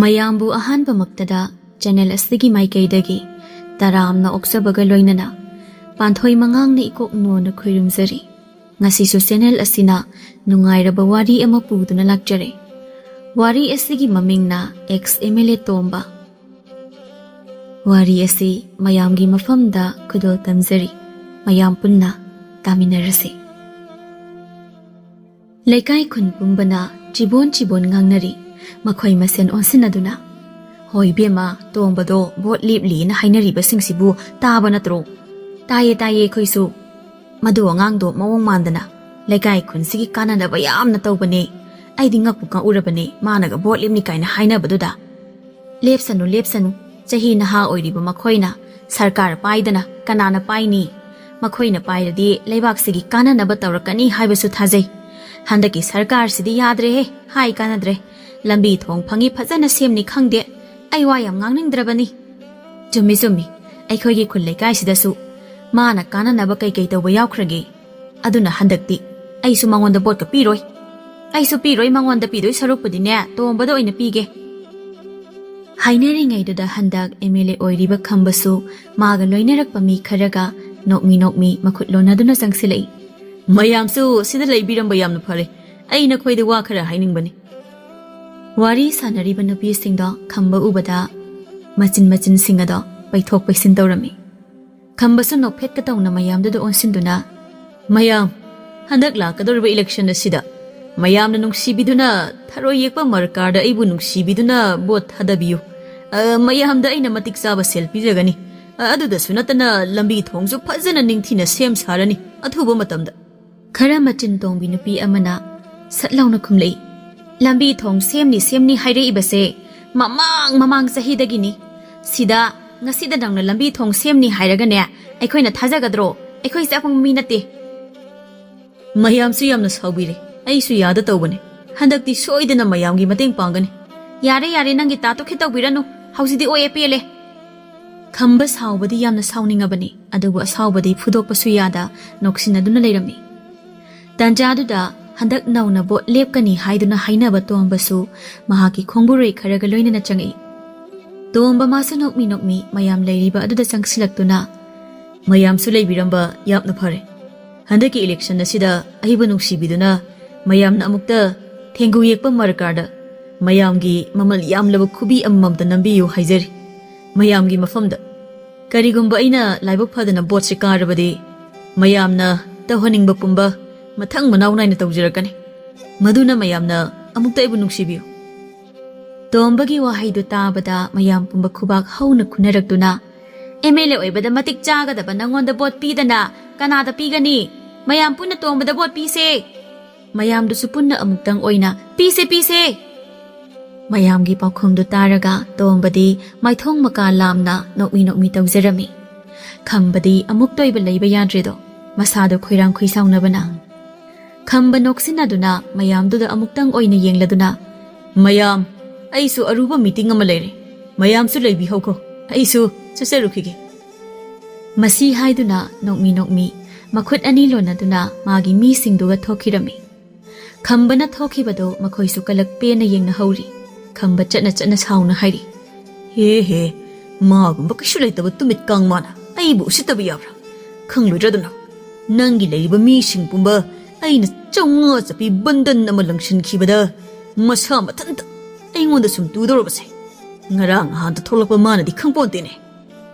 ꯃꯌꯥꯝꯕꯨ ꯑꯍꯥꯟꯕꯃꯛꯇꯗ ꯆꯦꯅꯦꯜ ꯑꯁꯤꯒꯤ ꯃꯥꯏꯀꯩꯗꯒꯤ ꯇꯔꯥꯝꯅ ꯑꯣꯛꯆꯕꯒ ꯂꯣꯏꯅꯅ ꯄꯥꯟꯊꯣꯏ ꯃꯉꯥꯡꯅ ꯏꯀꯣꯛ ꯅꯣꯟꯅ ꯈꯨꯔꯨꯝꯖꯔꯤ꯫ ꯉꯁꯤꯁꯨ ꯆꯦꯅꯦꯜ ꯑꯁꯤꯅ ꯅꯨꯡꯉꯥꯏꯔꯕ ꯋꯥꯔꯤ ꯑꯃ ꯄꯨꯗꯨꯅ ꯂꯥꯛꯆꯔꯦ꯫ ꯋꯥꯔꯤ ꯑꯁꯤꯒꯤ ꯃꯃꯤꯡꯅ ꯑꯦꯛꯁ MLA ꯇꯣꯝꯕ꯫ ꯋꯥꯔꯤ ꯑꯁꯤ ꯃꯌꯥꯝꯒꯤ ꯃꯐꯝꯗ ꯈꯨꯗꯣꯜ ꯇꯝꯖꯔꯤ꯫ ꯃꯌꯥꯝ ꯄꯨꯟꯅ ꯇꯥꯃꯤꯟꯅꯔꯁꯤ꯫ ꯂꯩꯀꯥꯏ ꯈꯨꯟ ꯄꯨꯝꯕꯅ ꯆꯤꯕꯣꯟ ꯉꯥꯡꯅꯔꯤ꯫ ꯃꯈꯣꯏ ꯃꯁꯦꯟ ꯑꯣꯟꯁꯤꯟꯅꯗꯨꯅ, ꯍꯣꯏ ꯕꯦꯝꯃ, ꯇꯣꯝꯕꯗꯣ ꯚꯣꯠ ꯂꯦꯞꯂꯤꯅ ꯍꯥꯏꯅꯔꯤꯕꯁꯤꯡꯁꯤꯕꯨ ꯇꯥꯕ ꯅꯠꯇ꯭ꯔꯣ? ꯇꯥꯏꯌꯦ ꯑꯩꯈꯣꯏꯁꯨ꯫ ꯃꯗꯨ ꯑꯉꯥꯡꯗꯣ ꯃꯑꯣꯡ ꯃꯥꯟꯗꯅ ꯂꯩꯀꯥꯏ ꯈꯨꯟꯁꯤꯒꯤ ꯀꯥꯟꯅꯅꯕ ꯌꯥꯝꯅ ꯇꯧꯕꯅꯦ꯫ ꯑꯩꯗꯤ ꯉꯛꯄꯨ ꯉꯛꯎꯔꯕꯅꯦ ꯃꯥꯅꯒ ꯚꯣꯠ ꯂꯦꯞꯅꯤ ꯀꯥꯏꯅ ꯍꯥꯏꯅꯕꯗꯨꯗ꯫ ꯂꯦꯞꯁꯅꯨ, ꯆꯍꯤ ꯅꯍꯥ ꯑꯣꯏꯔꯤꯕ ꯃꯈꯣꯏꯅ ꯁꯔꯀꯥꯔ ꯄꯥꯏꯗꯅ ꯀꯅꯥꯅ ꯄꯥꯏꯅꯤ? ꯃꯈꯣꯏꯅ ꯄꯥꯏꯔꯗꯤ ꯂꯩꯕꯥꯛꯁꯤꯒꯤ ꯀꯥꯟꯅꯅꯕ ꯇꯧꯔꯛꯀꯅꯤ ꯍꯥꯏꯕꯁꯨ ꯊꯥꯖꯩ꯫ ꯍꯟꯗꯛꯀꯤ ꯁꯔꯀꯥꯔꯁꯤꯗꯤ ꯌꯥꯗ꯭ꯔꯦꯍꯦ, ꯍꯥꯏ ꯀꯥꯟꯅꯗ꯭ꯔꯦ꯫ ꯂꯝꯕꯤ ꯊꯣꯡ ꯐꯪꯉꯤ ꯐꯖꯅ ꯁꯦꯝꯅꯤ ꯈꯪꯗꯦ꯫ ꯑꯩ ꯋꯥ ꯌꯥꯝ ꯉꯥꯡꯅꯤꯡꯗ꯭ꯔꯕꯅꯤ꯫ ꯆꯨꯝꯃꯤ, ꯑꯩꯈꯣꯏꯒꯤ ꯈꯨꯜ ꯂꯩꯀꯥꯏꯁꯤꯗꯁꯨ ꯃꯥꯅ ꯀꯥꯟꯅꯅꯕ ꯀꯩ ꯇꯧꯕ ꯌꯥꯎꯈ꯭ꯔꯒꯦ? ꯑꯗꯨꯅ ꯍꯟꯗꯛꯇꯤ ꯑꯩꯁꯨ ꯃꯉꯣꯟꯗ ꯚꯣꯠꯀ ꯄꯤꯔꯣꯏ꯫ ꯑꯩꯁꯨ ꯄꯤꯔꯣꯏ, ꯃꯉꯣꯟꯗ ꯄꯤꯗꯣꯏ ꯁꯔꯨꯛꯄꯨꯗꯤꯅꯦ ꯇꯣꯝꯕꯗ ꯑꯣꯏꯅ ꯄꯤꯒꯦ꯫ ꯍꯥꯏꯅꯔꯤꯉꯩꯗꯨꯗ ꯍꯟꯗꯛ MLA ꯑꯣꯏꯔꯤꯕ ꯈꯝꯕꯁꯨ ꯃꯥꯒ ꯂꯣꯏꯅꯔꯛꯄ ꯃꯤ ꯈꯔꯒ ꯅꯣꯛꯃꯤ ꯃꯈꯨꯠ ꯂꯣꯟꯅꯗꯨꯅ ꯆꯪꯁꯤꯜꯂꯛꯏ꯫ ꯃꯌꯥꯝꯁꯨ ꯁꯤꯗ ꯂꯩꯕꯤꯔꯝꯕ ꯌꯥꯝꯅ ꯐꯔꯦ꯫ ꯑꯩ ꯅꯈꯣꯏꯗ ꯋꯥ ꯈꯔ ꯍꯥꯏꯅꯤꯡꯕꯅꯤ꯫ ꯋꯥꯔꯤ ꯁꯥꯟꯅꯔꯤꯕ ꯅꯨꯄꯤꯁꯤꯡꯗꯣ ꯈꯝꯕ ꯎꯕꯗ ꯃꯆꯤꯟꯁꯤꯡ ꯑꯗꯣ ꯄꯩꯊꯣꯛ ꯄꯩꯁꯤꯟ ꯇꯧꯔꯝꯃꯤ꯫ ꯈꯝꯕꯁꯨ ꯅꯣꯛꯐꯦꯠꯀ ꯇꯧꯅ ꯃꯌꯥꯝꯗꯨꯗ ꯑꯣꯟꯁꯤꯟꯗꯨꯅ, ꯃꯌꯥꯝ, ꯍꯟꯗꯛ ꯂꯥꯛꯀꯗꯧꯔꯤꯕ ꯏꯂꯦꯛꯁꯟ ꯑꯁꯤꯗ ꯃꯌꯥꯝꯅ ꯅꯨꯡꯁꯤꯕꯤꯗꯨꯅ ꯊꯔꯣꯏ ꯌꯦꯛꯄ ꯃꯔꯀꯥꯔꯗ ꯑꯩꯕꯨ ꯅꯨꯡꯁꯤꯕꯤꯗꯨꯅ ꯚꯣꯠ ꯊꯥꯗꯕꯤꯌꯨ꯫ ꯃꯌꯥꯝꯗ ꯑꯩꯅ ꯃꯇꯤꯛ ꯆꯥꯕ ꯁꯦꯜ ꯄꯤꯖꯒꯅꯤ꯫ ꯑꯗꯨꯗꯁꯨ ꯅꯠꯇꯅ ꯂꯝꯕꯤ ꯊꯣꯡꯁꯨ ꯐꯖꯅ ꯅꯤꯡꯊꯤꯅ ꯁꯦꯝ ꯁꯥꯔꯅꯤ ꯑꯊꯨꯕ ꯃꯇꯝꯗ꯫ ꯈꯔ ꯃꯆꯤꯟ ꯇꯣꯡꯕꯤ ꯅꯨꯄꯤ ꯑꯃꯅ ꯁꯠ ꯂꯥꯎꯅ ꯈꯨꯝꯂꯛꯏ, ꯂꯝꯕꯤ ꯊꯣꯡ ꯁꯦꯝꯅꯤ ꯍꯥꯏꯔꯛꯏꯕꯁꯦ ꯃꯃꯥꯡ ꯆꯍꯤꯗꯒꯤꯅꯤ꯫ ꯁꯤꯗ ꯉꯁꯤꯗ ꯅꯪꯅ ꯂꯝꯕꯤ ꯊꯣꯡ ꯁꯦꯝꯅꯤ ꯍꯥꯏꯔꯒꯅꯦ ꯑꯩꯈꯣꯏꯅ ꯊꯥꯖꯒꯗ꯭ꯔꯣ? ꯑꯩꯈꯣꯏꯁꯦ ꯑꯄꯪꯕ ꯃꯤ ꯅꯠꯇꯦ꯫ ꯃꯌꯥꯝꯁꯨ ꯌꯥꯝꯅ ꯁꯥꯎꯕꯤꯔꯦ꯫ ꯑꯩꯁꯨ ꯌꯥꯗ ꯇꯧꯕꯅꯦ꯫ ꯍꯟꯗꯛꯇꯤ ꯁꯣꯏꯗꯅ ꯃꯌꯥꯝꯒꯤ ꯃꯇꯦꯡ ꯄꯥꯡꯒꯅꯤ꯫ ꯌꯥꯔꯦ ꯅꯪꯒꯤ ꯇꯥꯇꯨ ꯈꯤꯠ ꯇꯧꯕꯤꯔꯅꯨ꯫ ꯍꯧꯖꯤꯛꯇꯤ ꯑꯣꯏꯌꯦ ꯄꯦꯜꯂꯦ꯫ ꯈꯝꯕ ꯁꯥꯎꯕꯗꯤ ꯌꯥꯝꯅ ꯁꯥꯎꯅꯤꯡꯉꯕꯅꯤ, ꯑꯗꯨꯕꯨ ꯑꯁꯥꯎꯕꯗꯤ ꯐꯨꯗꯣꯛꯄꯁꯨ ꯌꯥꯗ ꯅꯣꯛꯁꯤꯟꯅꯗꯨꯅ ꯂꯩꯔꯝꯃꯤ꯫ ꯇꯟꯖꯥꯗꯨꯗ ꯍꯟꯗꯛ ꯅꯧꯅ ꯚꯣꯠ ꯂꯦꯞꯀꯅꯤ ꯍꯥꯏꯗꯨꯅ ꯍꯥꯏꯅꯕ ꯇꯣꯝꯕꯁꯨ ꯃꯍꯥꯛꯀꯤ ꯈꯣꯡꯕꯨꯔꯩ ꯈꯔꯒ ꯂꯣꯏꯅꯅ ꯆꯪꯉꯛꯏ꯫ ꯇꯣꯝꯕ ꯃꯥꯁꯨ ꯅꯣꯛꯃꯤ ꯃꯌꯥꯝ ꯂꯩꯔꯤꯕ ꯑꯗꯨꯗ ꯆꯪꯁꯤꯜꯂꯛꯇꯨꯅ, ꯃꯌꯥꯝꯁꯨ ꯂꯩꯕꯤꯔꯝꯕ ꯌꯥꯝꯅ ꯐꯔꯦ꯫ ꯍꯟꯗꯛꯀꯤ ꯏꯂꯦꯛꯁꯟ ꯑꯁꯤꯗ ꯑꯩꯕꯨ ꯅꯨꯡꯁꯤꯕꯤꯗꯨꯅ ꯃꯌꯥꯝꯅ ꯑꯃꯨꯛꯇ ꯊꯦꯡꯒꯨ ꯌꯦꯛꯄ ꯃꯔꯀꯥꯔꯗ ꯃꯌꯥꯝꯒꯤ ꯃꯃꯜ ꯌꯥꯝꯂꯕ ꯈꯨꯕꯤ ꯑꯃꯃꯝꯇ ꯅꯝꯕꯤꯌꯨ ꯍꯥꯏꯖꯔꯤ꯫ ꯃꯌꯥꯝꯒꯤ ꯃꯐꯝꯗ ꯀꯔꯤꯒꯨꯝꯕ ꯑꯩꯅ ꯂꯥꯏꯕꯛ ꯐꯗꯅ ꯚꯣꯠꯁꯦ ꯀꯥꯔꯕꯗꯤ ꯃꯌꯥꯝꯅ ꯇꯧꯍꯟꯅꯤꯡꯕ ꯄꯨꯝꯕ ꯃꯊꯪ ꯃꯅꯥꯎ ꯅꯥꯏꯅ ꯇꯧꯖꯔꯛꯀꯅꯤ꯫ ꯃꯗꯨꯅ ꯃꯌꯥꯝꯅ ꯑꯃꯨꯛꯇ ꯑꯩꯕꯨ ꯅꯨꯡꯁꯤꯕꯤꯌꯨ꯫ ꯇꯣꯝꯕꯒꯤ ꯋꯥꯍꯩꯗꯨ ꯇꯥꯕꯗ ꯃꯌꯥꯝ ꯄꯨꯝꯕ ꯈꯨꯕꯥꯛ ꯍꯧꯅ ꯈꯨꯅꯔꯛꯇꯨꯅ, MLA ꯑꯣꯏꯕꯗ ꯃꯇꯤꯛ ꯆꯥꯒꯗꯕ ꯅꯪꯉꯣꯟꯗ ꯚꯣꯠ ꯄꯤꯗꯅ ꯀꯅꯥꯗ ꯄꯤꯒꯅꯤ? ꯃꯌꯥꯝ ꯄꯨꯟꯅ ꯇꯣꯝꯕꯗ ꯚꯣꯠ ꯄꯤꯁꯦ꯫ ꯃꯌꯥꯝꯗꯨꯁꯨ ꯄꯨꯟꯅ ꯑꯃꯨꯛꯇꯪ ꯑꯣꯏꯅ ꯄꯤꯁꯦ꯫ ꯃꯌꯥꯝꯒꯤ ꯄꯥꯎꯈꯨꯝꯗꯨ ꯇꯥꯔꯒ ꯇꯣꯝꯕꯗꯤ ꯃꯥꯏꯊꯣꯡ ꯃꯀꯥ ꯂꯥꯝꯅ ꯅꯣꯛꯃꯤ ꯇꯧꯖꯔꯝꯃꯤ꯫ ꯈꯝꯕꯗꯤ ꯑꯃꯨꯛ ꯇꯣꯏꯕ ꯂꯩꯕ ꯌꯥꯗ꯭ꯔꯦꯗꯣ, ꯃꯁꯥꯗꯣ ꯈꯣꯏꯔꯥꯡ ꯈꯣꯏꯁꯥꯎꯅꯕꯅ꯫ ꯈꯝꯕ ꯅꯣꯛꯁꯤꯟꯅꯗꯨꯅ ꯃꯌꯥꯝꯗꯨꯗ ꯑꯃꯨꯛꯇꯪ ꯑꯣꯏꯅ ꯌꯦꯡꯂꯗꯨꯅ, ꯃꯌꯥꯝ, ꯑꯩꯁꯨ ꯑꯔꯨꯕ ꯃꯤꯇꯤꯡ ꯑꯃ ꯂꯩꯔꯦ꯫ ꯃꯌꯥꯝꯁꯨ ꯂꯩꯕꯤꯍꯧꯈꯣ, ꯑꯩꯁꯨ ꯆꯠꯆꯔꯨꯈꯤꯒꯦ꯫ ꯃꯁꯤ ꯍꯥꯏꯗꯨꯅ ꯅꯣꯛꯃꯤ ꯃꯈꯨꯠ ꯑꯅꯤ ꯂꯣꯟꯅꯗꯨꯅ ꯃꯥꯒꯤ ꯃꯤꯁꯤꯡꯗꯨꯒ ꯊꯣꯛꯈꯤꯔꯝꯃꯤ꯫ ꯈꯝꯕꯅ ꯊꯣꯛꯈꯤꯕꯗꯣ ꯃꯈꯣꯏꯁꯨ ꯀꯂꯛ ꯄꯦꯟꯅ ꯌꯦꯡꯅꯍꯧꯔꯤ꯫ ꯈꯝꯕ ꯆꯠꯅ ꯁꯥꯎꯅ ꯍꯥꯏꯔꯤ, ꯍꯦ, ꯃꯥꯒꯨꯝꯕ ꯀꯩꯁꯨ ꯂꯩꯇꯕ ꯇꯨꯃꯤꯠ ꯀꯥꯡ ꯃꯥꯅ ꯑꯩꯕꯨ ꯎꯁꯤꯠꯇꯕ ꯌꯥꯕ꯭ꯔꯥ? ꯈꯪꯂꯣꯏꯗ꯭ꯔꯗꯅ ꯅꯪꯒꯤ ꯂꯩꯔꯤꯕ ꯃꯤꯁꯤꯡ ꯄꯨꯝꯕ ꯑꯩꯅ 500 ꯆꯄꯤ ꯕꯟꯗꯟ ꯑꯃ ꯂꯪꯁꯤꯟꯈꯤꯕꯗ ꯃꯁꯥ ꯃꯊꯟꯇ ꯑꯩꯉꯣꯟꯗ ꯁꯨꯝ ꯇꯨꯗꯧꯔꯕꯁꯦ ꯉꯔꯥꯡ ꯅꯍꯥꯟꯇ ꯊꯣꯛꯂꯛꯄ ꯃꯥꯅꯗꯤ ꯈꯪꯄꯣꯟꯇꯦꯅꯦ꯫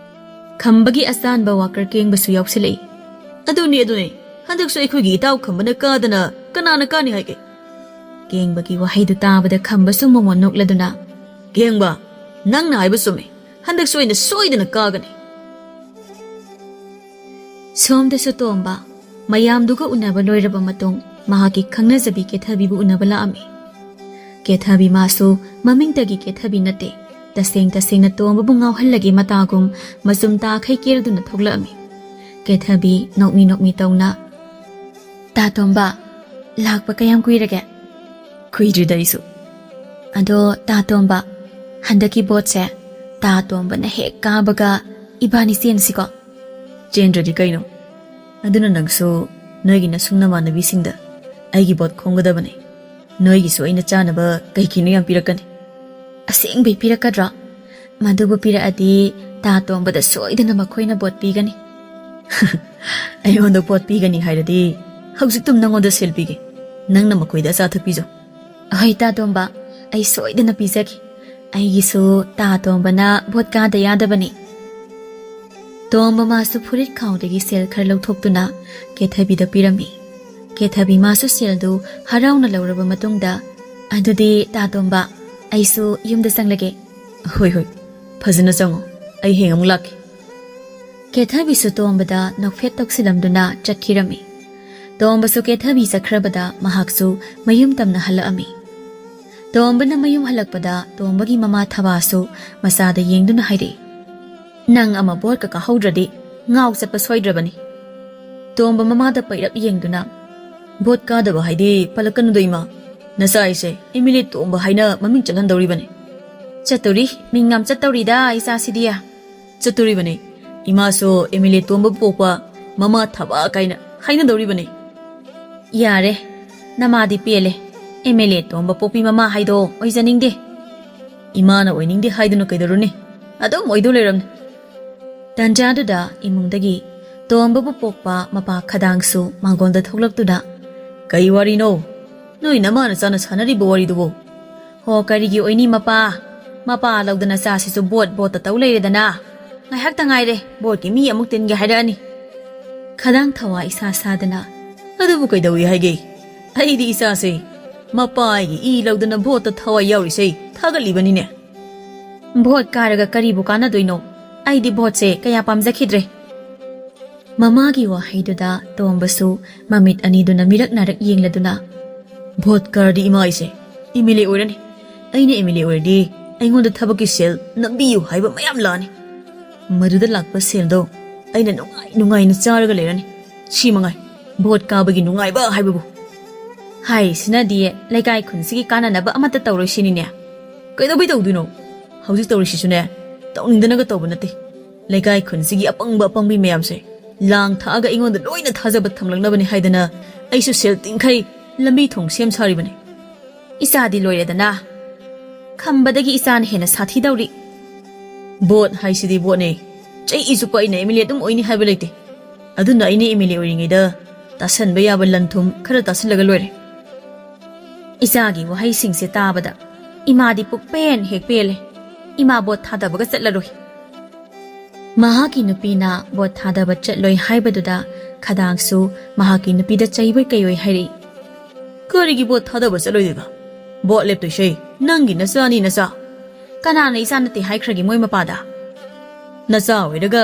ꯈꯝꯕꯒꯤ ꯑꯆꯥꯟꯕ ꯋꯥꯀꯔ ꯀꯦꯡꯕꯁꯨ ꯌꯥꯎꯁꯤꯜꯂꯛꯏ꯫ ꯑꯗꯨꯅꯦ ꯍꯟꯗꯛꯁꯨ ꯑꯩꯈꯣꯏꯒꯤ ꯏꯇꯥꯎ ꯈꯝꯕꯅ ꯀꯥꯗꯅ ꯀꯅꯥꯅ ꯀꯥꯅꯤ ꯍꯥꯏꯒꯦ? ꯀꯦꯡꯕꯒꯤ ꯋꯥꯍꯩꯗꯨ ꯇꯥꯕꯗ ꯈꯝꯕꯁꯨ ꯃꯣꯃꯣꯟ ꯅꯣꯛꯂꯗꯨꯅ, ꯀꯦꯡꯕ, ꯅꯪꯅ ꯍꯥꯏꯕ ꯆꯨꯝꯃꯤ꯫ ꯍꯟꯗꯛꯁꯨ ꯑꯩꯅ ꯁꯣꯏꯗꯅ ꯀꯥꯒꯅꯤ꯫ ꯁꯣꯝꯗꯁꯨ ꯇꯣꯝꯕ ꯃꯌꯥꯝꯗꯨꯒ ꯎꯅꯕ ꯂꯣꯏꯔꯕ ꯃꯇꯨꯡ ꯃꯍꯥꯛꯀꯤ ꯈꯪꯅꯖꯕꯤ ꯀꯦꯊꯕꯤꯕꯨ ꯎꯅꯕ ꯂꯥꯛꯑꯝꯃꯤ꯫ ꯀꯦꯊꯕꯤ ꯃꯥꯁꯨ ꯃꯃꯤꯡꯇꯒꯤ ꯀꯦꯊꯕꯤ ꯅꯠꯇꯦ, ꯇꯁꯦꯡꯅ ꯇꯣꯝꯕꯕꯨ ꯉꯥꯎꯍꯜꯂꯒꯦ ꯃꯇꯥꯒꯨꯝ ꯃꯆꯨꯝ ꯇꯥꯈꯩ ꯀꯦꯔꯗꯨꯅ ꯊꯣꯛꯂꯛꯑꯝꯃꯤ꯫ ꯀꯦꯊꯕꯤ ꯅꯣꯛꯃꯤ ꯇꯧꯅ, ꯇꯥ ꯇꯣꯝꯕ, ꯂꯥꯛꯄ ꯀꯌꯥꯝ ꯀꯨꯏꯔꯒꯦ? ꯀꯨꯏꯗ꯭ꯔꯤꯗ ꯑꯩꯁꯨ꯫ ꯑꯗꯣ ꯇꯥ ꯇꯣꯝꯕ, ꯍꯟꯗꯛꯀꯤ ꯚꯣꯠꯁꯦ ꯇꯥ ꯇꯣꯝꯕꯅ ꯍꯦꯛ ꯀꯥꯕꯒ ꯏꯕꯥꯅꯤ ꯆꯦꯟꯁꯤꯀꯣ? ꯆꯦꯟꯗ꯭ꯔꯗꯤ ꯀꯩꯅꯣ? ꯑꯗꯨꯅ ꯅꯪꯁꯨ ꯅꯣꯏꯒꯤ ꯅꯁꯨꯡ ꯑꯁꯦꯡꯕꯩ ꯄꯤꯔꯛꯀꯗ꯭ꯔꯣ? ꯃꯗꯨꯕꯨ ꯄꯤꯔꯛꯑꯗꯤ ꯇꯥ ꯇꯣꯝꯕꯗ ꯁꯣꯏꯗꯅ ꯃꯈꯣꯏꯅ ꯚꯣꯠ ꯄꯤꯒꯅꯤ꯫ ꯑꯩꯉꯣꯟꯗ ꯚꯣꯠ ꯄꯤꯒꯅꯤ ꯍꯥꯏꯔꯗꯤ ꯍꯧꯖꯤꯛꯇꯨꯝ ꯅꯪꯉꯣꯟꯗ ꯁꯦꯜ ꯄꯤꯒꯦ, ꯅꯪꯅ ꯃꯈꯣꯏꯗ ꯑꯆꯥꯊꯛ ꯄꯤꯖꯧ꯫ ꯍꯣꯏ ꯇꯥ ꯇꯣꯝꯕ, ꯑꯩ ꯁꯣꯏꯗꯅ ꯄꯤꯖꯒꯦ꯫ ꯑꯩꯒꯤꯁꯨ ꯇꯥ ꯇꯣꯝꯕꯅ ꯚꯣꯠ ꯀꯥꯗ ꯌꯥꯗꯕꯅꯤ꯫ ꯇꯣꯝꯕ ꯃꯥꯁꯨ ꯐꯨꯔꯤꯠ ꯈꯥꯎꯗꯒꯤ ꯁꯦꯜ ꯈꯔ ꯂꯧꯊꯣꯛꯇꯨꯅ ꯀꯦꯊꯕꯤꯗ ꯄꯤꯔꯝꯃꯤ꯫ ꯀꯦꯊꯕꯤ ꯃꯥꯁꯨ ꯁꯦꯜꯗꯨ ꯍꯔꯥꯎꯅ ꯂꯧꯔꯕ ꯃꯇꯨꯡꯗ, ꯑꯗꯨꯗꯤ ꯇꯥ ꯇꯣꯝꯕ, ꯑꯩꯁꯨ ꯌꯨꯝꯗ ꯆꯪꯂꯒꯦ꯫ ꯍꯣꯏ ꯍꯣꯏ, ꯐꯖꯅ ꯆꯪꯉꯣ, ꯑꯩ ꯍꯌꯦꯡ ꯑꯃꯨꯛ ꯂꯥꯛꯀꯦ꯫ ꯀꯦꯊꯕꯤꯁꯨ ꯇꯣꯝꯕꯗ ꯅꯣꯛꯐꯦꯠ ꯇꯧꯁꯤꯜꯂꯝꯗꯨꯅ ꯆꯠꯈꯤꯔꯝꯃꯤ꯫ ꯇꯣꯝꯕꯁꯨ ꯀꯦꯊꯕꯤ ꯆꯠꯈ꯭ꯔꯕꯗ ꯃꯍꯥꯛꯁꯨ ꯃꯌꯨꯝ ꯇꯝꯅ ꯍꯜꯂꯛꯑꯝꯃꯤ꯫ ꯇꯣꯝꯕꯅ ꯃꯌꯨꯝ ꯍꯜꯂꯛꯄꯗ ꯇꯣꯝꯕꯒꯤ ꯃꯃꯥ ꯊꯕꯥꯁꯨ ꯃꯆꯥꯗ ꯌꯦꯡꯗꯨꯅ ꯍꯥꯏꯔꯛꯏ, ꯅꯪ ꯑꯃ ꯚꯣꯠꯀ ꯀꯥꯍꯧꯗ꯭ꯔꯗꯤ ꯉꯥꯎ ꯆꯠꯄ ꯁꯣꯏꯗ꯭ꯔꯕꯅꯤ꯫ ꯇꯣꯝꯕ ꯃꯃꯥꯗ ꯄꯩꯔꯞ ꯌꯦꯡꯗꯨꯅ, ꯚꯣꯠ ꯀꯥꯗꯕ ꯍꯥꯏꯗꯤ ꯄꯜꯂꯛꯀꯅꯨꯗ ꯏꯃꯥ, ꯅꯆꯥ ꯑꯩꯁꯦ MLA ꯇꯣꯝꯕ ꯍꯥꯏꯅ ꯃꯃꯤꯡ ꯆꯠꯍꯟꯗꯧꯔꯤꯕꯅꯤ꯫ ꯆꯠꯇꯧꯔꯤ, ꯃꯤꯡ ꯌꯥꯝ ꯆꯠꯇꯧꯔꯤꯗ ꯏꯆꯥꯁꯤꯗꯤ꯫ ꯆꯠꯇꯧꯔꯤꯕꯅꯤ, ꯏꯃꯥꯁꯨ MLA ꯇꯣꯝꯕ ꯄꯣꯛꯄ ꯃꯃꯥ ꯊꯕꯥ ꯀꯥꯏꯅ ꯍꯥꯏꯅꯗꯧꯔꯤꯕꯅꯤ꯫ ꯌꯥꯔꯦ, ꯅꯃꯥꯗꯤ ꯄꯦꯜꯂꯦ, MLA ꯇꯣꯝꯕ ꯄꯣꯛꯄꯤ ꯃꯃꯥ ꯍꯥꯏꯗꯣ ꯑꯣꯏꯖꯅꯤꯡꯗꯦ꯫ ꯏꯃꯥꯅ ꯑꯣꯏꯅꯤꯡꯗꯦ ꯍꯥꯏꯗꯨꯅ ꯀꯩꯗꯧꯔꯨꯅꯤ, ꯑꯗꯨꯝ ꯑꯣꯏꯗꯧ ꯂꯩꯔꯝꯅꯤ꯫ ꯇꯟꯖꯥꯗꯨꯗ ꯏꯃꯨꯡꯗꯒꯤ ꯇꯣꯝꯕꯕꯨ ꯄꯣꯛꯄ ꯃꯄꯥ ꯈꯗꯥꯡꯁꯨ ꯃꯥꯡꯒꯣꯜꯗ ꯊꯣꯛꯂꯛꯇꯨꯅ, ꯀꯩ ꯋꯥꯔꯤꯅꯣ? ꯅꯣꯏ ꯅꯃꯥꯅ ꯆꯥꯅ ꯁꯥꯟꯅꯔꯤꯕ ꯋꯥꯔꯤꯗꯨꯕꯨ? ꯍꯣ ꯀꯔꯤꯒꯤ ꯑꯣꯏꯅꯤ ꯃꯄꯥ, ꯃꯄꯥ ꯂꯧꯗꯅ ꯆꯥꯁꯤꯁꯨ ꯚꯣꯠꯇ ꯇꯧ ꯂꯩꯔꯦꯗꯅ꯫ ꯉꯥꯏꯍꯥꯛꯇ ꯉꯥꯏꯔꯦ ꯚꯣꯠꯀꯤ ꯃꯤ ꯑꯃꯨꯛ ꯇꯤꯟꯒꯦ ꯍꯥꯏꯔꯛꯑꯅꯤ꯫ ꯈꯗꯥꯡ ꯊꯋꯥ ꯏꯁꯥ ꯁꯥꯗꯅ, ꯑꯗꯨꯕꯨ ꯀꯩꯗꯧꯏ ꯍꯥꯏꯒꯦ? ꯑꯩꯗꯤ ꯏꯆꯥꯁꯦ ꯃꯄꯥꯒꯤ ꯏ ꯂꯧꯗꯅ ꯚꯣꯠꯇ ꯊꯋꯥꯏ ꯌꯥꯎꯔꯤꯁꯦ ꯊꯥꯒꯠꯂꯤꯕꯅꯤꯅꯦ꯫ ꯚꯣꯠ ꯀꯥꯔꯒ ꯀꯔꯤꯕꯨ ꯀꯥꯟꯅꯗꯣꯏꯅꯣ? ꯑꯩꯗꯤ ꯚꯣꯠꯁꯦ ꯀꯌꯥ ꯄꯥꯝꯖꯈꯤꯗ꯭ꯔꯦ꯫ ꯃꯃꯥꯒꯤ ꯋꯥꯍꯩꯗꯨꯗ ꯇꯣꯝꯕꯁꯨ ꯃꯃꯤꯠ ꯑꯅꯤꯗꯨꯅ ꯃꯤꯔꯛ ꯅꯥꯔꯛ ꯌꯦꯡꯂꯗꯨꯅ, ꯚꯣꯠ ꯀꯥꯔꯗꯤ ꯏꯃꯥ ꯑꯩꯁꯦ MLA ꯑꯣꯏꯔꯅꯤ꯫ ꯑꯩꯅ MLA ꯑꯣꯏꯔꯗꯤ ꯑꯩꯉꯣꯟꯗ ꯊꯕꯛꯀꯤ ꯁꯦꯜ ꯅꯝꯕꯤꯌꯨ ꯍꯥꯏꯕ ꯃꯌꯥꯝ ꯂꯥꯛꯑꯅꯤ꯫ ꯃꯗꯨꯗ ꯂꯥꯛꯄ ꯁꯦꯜꯗꯣ ꯑꯩꯅ ꯅꯨꯡꯉꯥꯏꯅ ꯆꯥꯔꯒ ꯂꯩꯔꯅꯤ꯫ ꯁꯤ ꯃꯉꯥꯏ ꯚꯣꯠ ꯀꯥꯕꯒꯤ ꯅꯨꯡꯉꯥꯏꯕ ꯍꯥꯏꯕꯕꯨ꯫ ꯍꯥꯏꯔꯤꯁꯤꯅꯗꯤ ꯂꯩꯀꯥꯏ ꯈꯨꯟꯁꯤꯒꯤ ꯀꯥꯟꯅꯅꯕ ꯑꯃꯠꯇ ꯇꯧꯔꯣꯏ ꯁꯤꯅꯤꯅꯦ꯫ ꯀꯩꯗꯧꯕꯩ ꯇꯧꯗꯣꯏꯅꯣ? ꯍꯧꯖꯤꯛ ꯇꯧꯔꯤꯁꯤꯁꯨꯅꯦ ꯇꯧꯅꯤꯡꯗꯅꯒ ꯇꯧꯕ ꯅꯠꯇꯦ꯫ ꯂꯩꯀꯥꯏ ꯈꯨꯟꯁꯤꯒꯤ ꯑꯄꯪꯕꯤ ꯃꯌꯥꯝꯁꯦ ꯂꯥꯡ ꯊꯛꯑꯒ ꯑꯩꯉꯣꯟꯗ ꯂꯣꯏꯅ ꯊꯥꯖꯕ ꯊꯝꯂꯛꯅꯕꯅꯤ ꯍꯥꯏꯗꯅ ꯑꯩꯁꯨ ꯁꯦꯜ ꯇꯤꯡꯈꯩ ꯂꯝꯕꯤ ꯊꯣꯡ ꯁꯦꯝ ꯁꯥꯔꯤꯕꯅꯤ꯫ ꯏꯆꯥꯗꯤ ꯂꯣꯏꯔꯦꯗꯅ, ꯈꯝꯕꯗꯒꯤ ꯏꯆꯥꯅ ꯍꯦꯟꯅ ꯁꯥꯊꯤꯗꯧꯔꯤ꯫ ꯚꯣꯠ ꯍꯥꯏꯁꯤꯗꯤ ꯚꯣꯠꯅꯦ, ꯆꯍꯤ ꯆꯨꯞꯄ ꯑꯩꯅ MLA ꯑꯗꯨꯝ ꯑꯣꯏꯅꯤ ꯍꯥꯏꯕ ꯂꯩꯇꯦ꯫ ꯑꯗꯨꯅ ꯑꯩꯅ MLA ꯑꯣꯏꯔꯤꯉꯩꯗ ꯇꯥꯁꯟꯕ ꯌꯥꯕ ꯂꯟ ꯊꯨꯝ ꯈꯔ ꯇꯥꯁꯜꯂꯒ ꯂꯣꯏꯔꯦ꯫ ꯏꯆꯥꯒꯤ ꯋꯥꯍꯩꯁꯤꯡꯁꯦ ꯇꯥꯕꯗ ꯏꯃꯥꯗꯤ ꯄꯨꯛꯄꯦꯟ ꯍꯦꯛ ꯄꯦꯜꯂꯦ꯫ ꯏꯃꯥ ꯚꯣꯠ ꯊꯥꯗꯕꯒ ꯆꯠꯂꯔꯣꯏ꯫ ꯃꯍꯥꯛꯀꯤ ꯅꯨꯄꯤꯅ ꯚꯣꯠ ꯊꯥꯗꯕ ꯆꯠꯂꯣꯏ ꯍꯥꯏꯕꯗꯨꯗ ꯈꯗꯥꯡꯁꯨ ꯃꯍꯥꯛꯀꯤ ꯅꯨꯄꯤꯗ ꯆꯩꯕꯣꯏ ꯀꯩꯑꯣꯏ ꯍꯥꯏꯔꯛꯏ, ꯀꯔꯤꯒꯤ ꯚꯣꯠ ꯊꯥꯗꯕ ꯆꯠꯂꯣꯏꯗꯣꯏꯕ? ꯚꯣꯠ ꯂꯦꯞꯇꯣꯏꯁꯦ ꯅꯪꯒꯤ ꯅꯆꯥꯅꯤ ꯅꯆꯥ꯫ ꯀꯅꯥꯅ ꯏꯆꯥ ꯅꯠꯇꯦ ꯍꯥꯏꯈ꯭ꯔꯒꯦ ꯃꯣꯏ ꯃꯄꯥꯗ? ꯅꯆꯥ ꯑꯣꯏꯔꯒ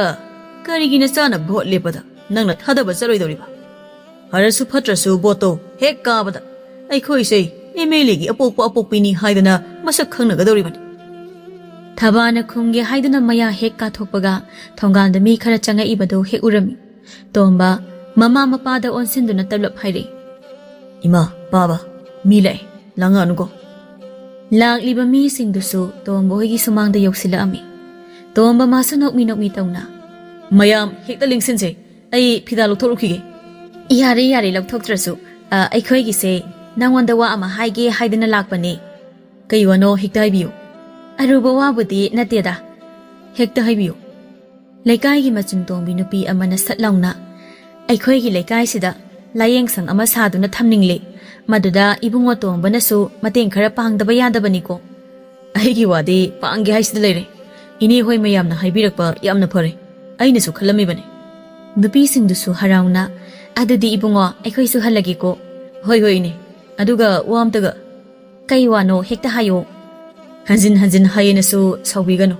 ꯀꯔꯤꯒꯤ ꯅꯆꯥꯅ ꯚꯣꯠ ꯂꯦꯞꯄꯗ ꯅꯪꯅ ꯊꯥꯗꯕ ꯆꯠꯂꯣꯏꯗꯧꯔꯤꯕ? ꯐꯔꯁꯨ ꯐꯠꯇ꯭ꯔꯁꯨ ꯚꯣꯠꯇꯣ ꯍꯦꯛ ꯀꯥꯕꯗ ꯑꯩꯈꯣꯏꯁꯦ MLAꯒꯤ ꯑꯄꯣꯛꯄꯤꯅꯤ ꯍꯥꯏꯗꯅ ꯃꯁꯛ ꯈꯪꯅꯒꯗꯧꯔꯤꯕꯅꯤ꯫ ꯊꯕꯥꯅ ꯈꯨꯝꯒꯦ ꯍꯥꯏꯗꯨꯅ ꯃꯌꯥ ꯍꯦꯛ ꯀꯥꯊꯣꯛꯄꯒ ꯊꯣꯡꯒꯥꯟꯗ ꯃꯤ ꯈꯔ ꯆꯪꯉꯛꯏꯕꯗꯨ ꯍꯦꯛ ꯎꯔꯝꯃꯤ꯫ ꯇꯣꯝꯕ ꯃꯃꯥ ꯃꯄꯥꯗ ꯑꯣꯟꯁꯤꯟꯗꯨꯅ ꯇꯞꯂꯞ ꯍꯥꯏꯔꯛꯏ, ꯏꯃꯥ ꯕꯥꯕꯥ, ꯃꯤ ꯂꯥꯛꯑꯦ, ꯂꯥꯡꯉꯛꯑꯅꯨꯀꯣ꯫ ꯂꯥꯛꯂꯤꯕ ꯃꯤꯁꯤꯡꯗꯨꯁꯨ ꯇꯣꯝꯕ ꯍꯣꯏꯒꯤ ꯁꯨꯃꯥꯡꯗ ꯌꯧꯁꯤꯜꯂꯛꯑꯝꯃꯤ꯫ ꯇꯣꯝꯕ ꯃꯥꯁꯨ ꯅꯣꯛꯃꯤ ꯇꯧꯅ, ꯃꯌꯥꯝ ꯍꯦꯛꯇ ꯂꯦꯡꯁꯤꯟꯁꯦ, ꯑꯩ ꯐꯤꯗꯥ ꯂꯧꯊꯣꯛꯂꯨꯈꯤꯒꯦ꯫ ꯌꯥꯔꯦ ꯂꯧꯊꯣꯛꯇ꯭ꯔꯁꯨ, ꯑꯩꯈꯣꯏꯒꯤꯁꯦ ꯅꯪꯉꯣꯟꯗ ꯋꯥ ꯑꯃ ꯍꯥꯏꯒꯦ ꯍꯥꯏꯗꯅ ꯂꯥꯛꯄꯅꯦ꯫ ꯀꯩ ꯋꯥꯅꯣ ꯍꯦꯛꯇ ꯍꯥꯏꯕꯤꯌꯨ꯫ ꯑꯔꯨꯕ ꯋꯥꯕꯨꯗꯤ ꯅꯠꯇꯦꯗ, ꯍꯦꯛꯇ ꯍꯥꯏꯕꯤꯌꯨ꯫ ꯂꯩꯀꯥꯏꯒꯤ ꯃꯆꯨꯟ ꯇꯣꯡꯕꯤ ꯅꯨꯄꯤ ꯑꯃꯅ ꯁꯠ ꯂꯥꯎꯅ, ꯑꯩꯈꯣꯏꯒꯤ ꯂꯩꯀꯥꯏꯁꯤꯗ ꯂꯥꯏꯌꯦꯡꯁꯪ ꯑꯃ ꯁꯥꯗꯨꯅ ꯊꯝꯅꯤꯡꯂꯦ, ꯃꯗꯨꯗ ꯏꯕꯨꯡꯉꯣ ꯇꯣꯝꯕꯅꯁꯨ ꯃꯇꯦꯡ ꯈꯔ ꯄꯥꯡꯗꯕ ꯌꯥꯗꯕꯅꯤꯀꯣ꯫ ꯑꯩꯒꯤ ꯋꯥꯗꯤ ꯄꯥꯡꯒꯦ ꯍꯥꯏꯁꯤꯗ ꯂꯩꯔꯦ꯫ ꯏꯅꯦ ꯍꯣꯏ ꯃꯌꯥꯝꯅ ꯍꯥꯏꯕꯤꯔꯛꯄ ꯌꯥꯝꯅ ꯐꯔꯦ, ꯑꯩꯅꯁꯨ ꯈꯜꯂꯝꯃꯤꯕꯅꯤ꯫ ꯅꯨꯄꯤꯁꯤꯡꯗꯨꯁꯨ ꯍꯔꯥꯎꯅ, ꯑꯗꯨꯗꯤ ꯏꯕꯨꯡꯉꯣ ꯑꯩꯈꯣꯏꯁꯨ ꯍꯜꯂꯒꯦꯀꯣ꯫ ꯍꯣꯏ ꯏꯅꯦ, ꯑꯗꯨꯒ ꯋꯥ ꯑꯝꯇꯒ꯫ ꯀꯩ ꯋꯥꯅꯣ ꯍꯦꯛꯇ ꯍꯥꯏꯌꯣ꯫ ꯍꯟꯖꯤꯟ ꯍꯥꯏꯌꯦꯅꯁꯨ ꯁꯥꯎꯕꯤꯒꯅꯨ꯫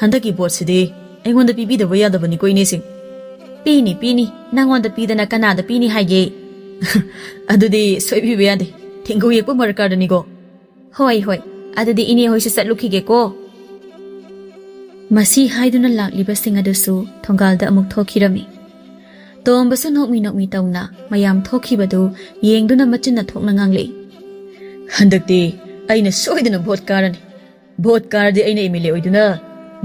ꯍꯟꯗꯛꯀꯤ ꯚꯣꯠꯁꯤꯗꯤ ꯑꯩꯉꯣꯟꯗ ꯄꯤꯕꯤꯗꯕ ꯌꯥꯗꯕꯅꯤꯀꯣ ꯏꯅꯦꯁꯤꯡ꯫ ꯄꯤꯅꯤ, ꯅꯪꯉꯣꯟꯗ ꯄꯤꯗꯅ ꯀꯅꯥꯗ ꯄꯤꯅꯤ ꯍꯥꯏꯒꯦ? ꯑꯗꯨꯗꯤ ꯁꯣꯏꯕꯤꯕ ꯌꯥꯗꯦ, ꯊꯦꯡꯒꯨ ꯌꯦꯛꯄ ꯃꯔꯀꯥꯔꯗꯅꯤꯀꯣ꯫ ꯍꯣꯏ, ꯑꯗꯨꯗꯤ ꯏꯅꯦ ꯍꯣꯏꯁꯨ ꯆꯠꯂꯨꯈꯤꯒꯦꯀꯣ꯫ ꯃꯁꯤ ꯍꯥꯏꯗꯨꯅ ꯂꯥꯛꯂꯤꯕꯁꯤꯡ ꯑꯗꯨꯁꯨ ꯊꯣꯡꯒꯥꯜꯗ ꯑꯃꯨꯛ ꯊꯣꯛꯈꯤꯔꯝꯃꯤ꯫ ꯇꯣꯝꯕꯁꯨ ꯅꯣꯛꯃꯤ ꯇꯧꯅ ꯃꯌꯥꯝ ꯊꯣꯛꯈꯤꯕꯗꯨ ꯌꯦꯡꯗꯨꯅ ꯃꯆꯤꯟꯅ ꯊꯣꯛꯅ ꯉꯥꯡꯂꯛꯏ, ꯍꯟꯗꯛꯇꯤ ꯑꯩꯅ ꯁꯣꯏꯗꯅ ꯚꯣꯠ ꯀꯥꯔꯅꯤ꯫ ꯚꯣꯠ ꯀꯥꯔꯗꯤ ꯑꯩꯅ MLA ꯑꯣꯏꯗꯨꯅ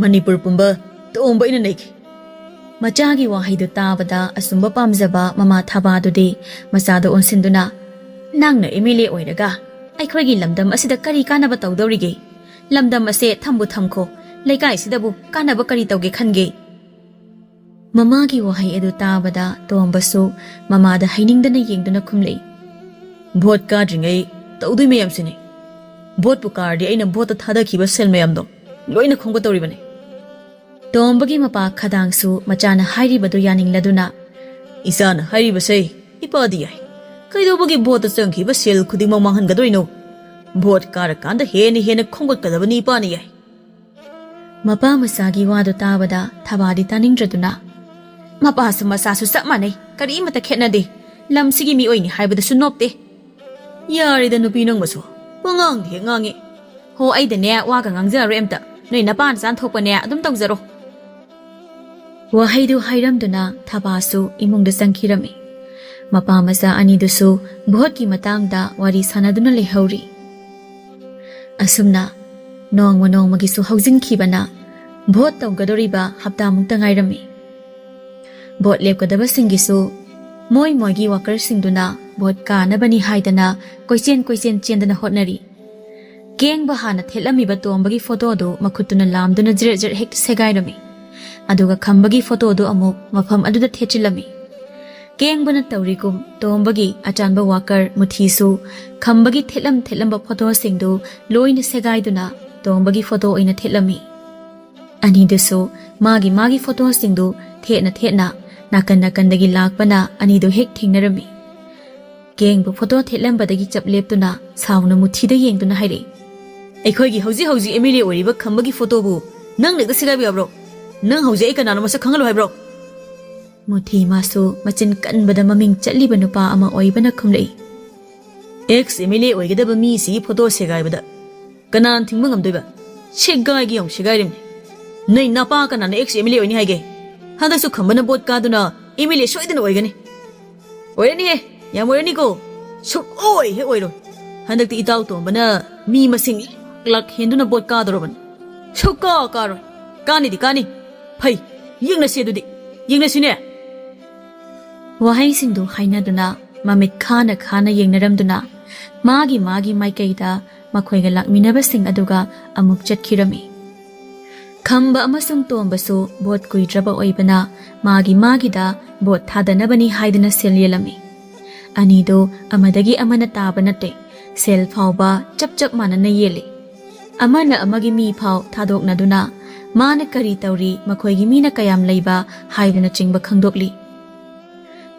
ꯃꯅꯤꯄꯨꯔ ꯄꯨꯝꯕ ꯇꯣꯝꯕ ꯑꯩꯅ ꯅꯩꯈꯤ꯫ ꯃꯆꯥꯒꯤ ꯋꯥꯍꯩꯗꯨ ꯇꯥꯕꯗ ꯑꯆꯨꯝꯕ ꯄꯥꯝꯖꯕ ꯃꯃꯥ ꯊꯕꯥꯗꯨꯗꯤ ꯃꯆꯥꯗ ꯑꯣꯟꯁꯤꯟꯗꯨꯅ, ꯅꯪꯅ MLA ꯑꯣꯏꯔꯒ ꯑꯩꯈꯣꯏꯒꯤ ꯂꯝꯗꯝ ꯑꯁꯤꯗ ꯀꯔꯤ ꯀꯥꯟꯅꯕ ꯇꯧꯗꯧꯔꯤꯒꯦ? lamdam ase thambu thamkho leikai sidabu kanaba kari tauge khange mama gi wahai edu tabada tomba su mama da hainingdana yengduna khumlei vote ka dringai taudui mayam sini vote pu kardi aina vote thada khiba sel mayam do loina khongba tori bane tomba gi mapa khadang su machana hairi badu yaning laduna isana hairi basai ipadi ai kaido bagi vote chang khiba sel khuding mang han gadoino vote kar kanda hena khongba kadabani pani ai mapa masagi wadu tabada thabadi taningdraduna mapa su masa su sak manai kari mata khena de lam sigi mi oini haibada su nopte yari da nupi nang masu pangang the ngangi ho ai da ne wa ga ngang jaro emta noi na pan san thokpa ne adum tong jaro wa haidu hairam duna thaba su imung da sangkhirami mapa masa ani du su bhot ki matang da wari sanaduna le hauri asumna nong magi su haujin khibana bhot tong gadori ba hapta mung ta ngairami bot lep kadaba singisu moi gi worker singduna bot ka na bani haidana koisen chendana hotnari geng ba hana thelami ba tombagi photo do makhutuna lamduna jer hek segairami aduga khambagi photo do amuk mafam aduda thechilami geng bana tawrikum tombagi achanba worker muthisu khambagi thelam ba photo singdu loina segaiduna tombagi photo oina thelami ani deso magi photo singdu thena nakan dagi lakpana ani do hek thingnarami geng bu photo thelam badagi chapleptuna sauna muthida yengduna haire ekhoi gi hauji MLA oriba khambagi photo bu nang nekda sigai biabro nang hauji ai kanana masa khangalu haibro muthi masu machin kanbada maming chatli banupa ama oibana khumlei ex MLA oigedaba mi si photo segai bada kanan thingba ngamdoiba segai gi yong segai rim nei napa kanana ex MLA oini haige hada su khambana bot kaduna MLA soidana oigani oirani he yam oirani ko suk oi he oiro handak ti itaw tombana mi masing lak henduna bot kadoroban suka karo kani phai yingna sedudi yingna sine wahai singdu hainaduna mamit khana yengnaramduna magi maikaida makhoiga lakminaba sing aduga amuk chatkirami khamba amasung tombasu bot kuidraba oibana magi da bot thadanabani haidana selyelami anido amadagi amana tabanate sel phawba chap manana yeli amana amagi mi phaw thadoknaduna mana kari tawri makhoigi mina kayam leiba haidana chingba khangdokli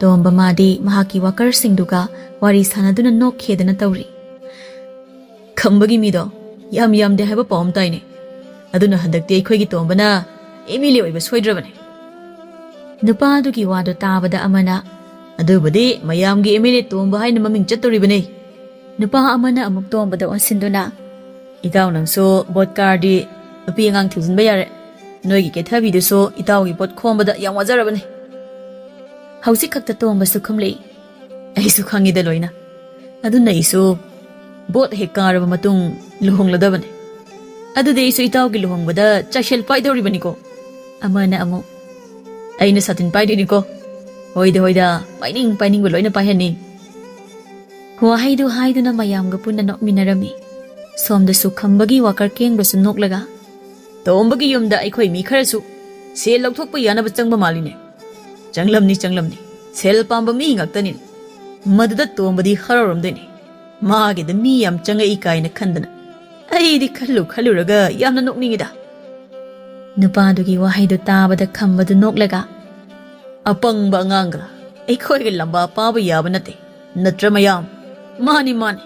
tomba madi mahaki worker singduga wari sanaduna nok khedana tawri khambagi mido yam de haba pom taine aduna handakti akhoi gi tombana MLA oiba soidrabane nupa dugi wadu tabada amana adubadi mayamgi MLA tomba haina maming chatoribane nupa amana amuk tombada onsinduna itaw nangso bot kardi nupi ngang thijinba yare noigi ke thabi du so itaw gi bot khombada yam wajarabane hausi khakta tomba su khumlei aisu khangi da loina aduna isu bot he karaba matung luhongladabane adude isu itaw gi luhongbada chashel paidori baniko amana amu aina satin paidini ko hoida paining loina paihani wahaidu haiduna mayamga punna nokminarami somda su khambagi worker kengba su noklaga tombagi yumda aikhoi mi kharasu sel lokthokpa yanaba changba maline changlamni sel pamba mi ngaktani maduda tombadi haroromdeni magi da mi yam changa ikaina khandana aidi khaluraga yamna nokningida nupadugi wahaidu tabada khambadu noklaga apangba anganga aikhoiga lamba paba yaba nate natra mayam mani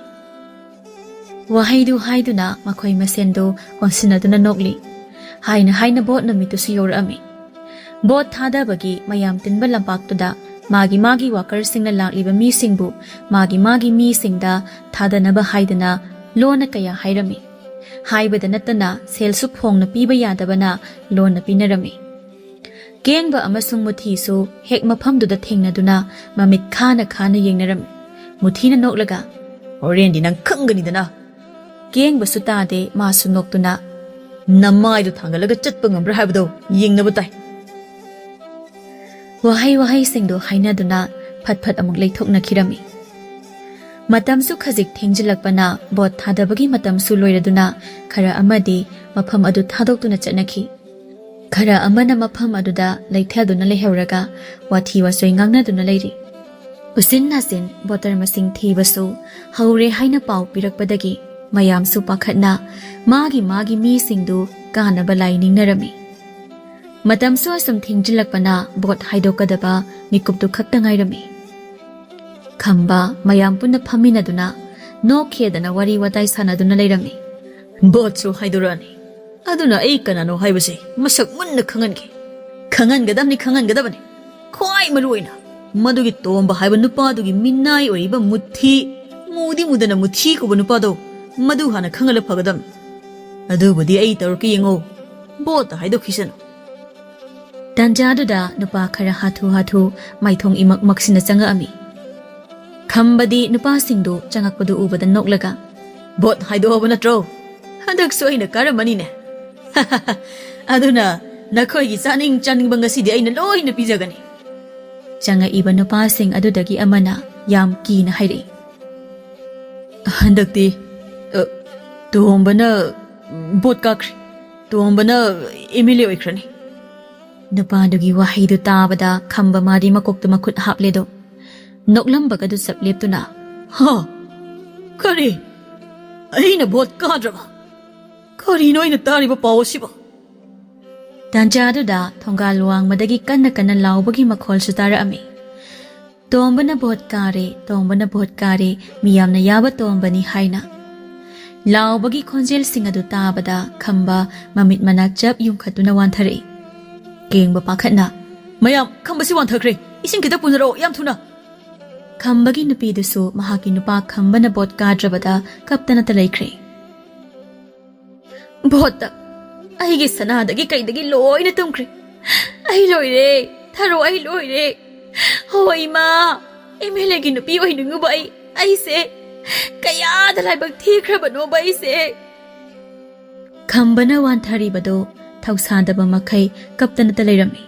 wahaidu haiduna makhoi masendo onsinaduna nokli haina bot namitu su yorami bot thadabagi mayam tinba lampaktuda magi worker singna lakliba mi singbu magi mi singda thadanaba haidana lona kaya hairami haibada natana selsu phongna piba yadabana lona pinarami gengba amasung muthisu hek maphamduda thengnaduna mamit khana yengnarami muthina noklaga orendi nang khanganidana gengba sutade masu noktuna namaidu thangalaga chatpa ngambra haibado yengnabu tai wahai singdo hainaduna phat amuk leithokna khirami Matamsu khajik thengjilakpana bot thadabagi matamsu loiraduna khara amadi mafam adu thadokduna chatnakhi. Khara amana mafam aduda leithaduna lehauraga wathi wasoi ngangnaduna leiri. Usin nasin botar masing thibasu haure haina pau pirakpadagi mayamsu pakhatna magi mi singdu kanaba lainingnarami. Matamsu asum thengjilakpana bot haidokadaba mikuptu khakta ngairami. Khamba mayam punna phaminaduna no khedana wari watai sanaduna leirami. Botsu haidurani. Aduna ei kanano haibase masak munna khangangi. Khangangadamni khangangadabani. Khwai maruina. Madugi tomba haiba nupadugi minnai oriba muthi mudi mudana muthi kuba nupado madu hana khangala phagadam. Adubudi ei tarki yengo. Bota haidokhisano. Tanjaduda nupa khara hathu maithong imak maksina changa ami. Khambadi nupa singdu changakpadu ubada noklaga. Bot haido hoba natro. Hadak soina karamani ne. Aduna nakhoi gi chaning bangasi di aina loina pijagani. Changa iba nupa sing adudagi amana yam ki na hairi. Handakti tombana bot kakri. Tombana MLA oikrani. Nupadugi wahidu tabada khamba mari makoktu makut hapledo. Noklamba du sapleptuna. Ha! Kari! Aina bot kadraba. Kari no ina tariba pawasiba. Tanjaduda thongal luang madagi kanna laubagi makhol sutara ami. Tombana bot kare miyamna yaba tombani haina. Laubagi khonjel singadu tabada khamba mamit manak jab yung khatuna wanthare. Kengba pakhatna. Mayam khamba si wanthakre. Ising kita punaro yam thuna. Khambagi nupidusu mahaki nupa khambana bot kadrabada kaptana talaikre. Bota aigi sanadagi kaidagi loina tumkre. Ai loire tharo ai loire. Hoi ma MLA gi nupi oi nungu bai ai se kaya dalai bak thikraba no bai se. Khambana wanthari bado thausadaba makai kaptana talairami.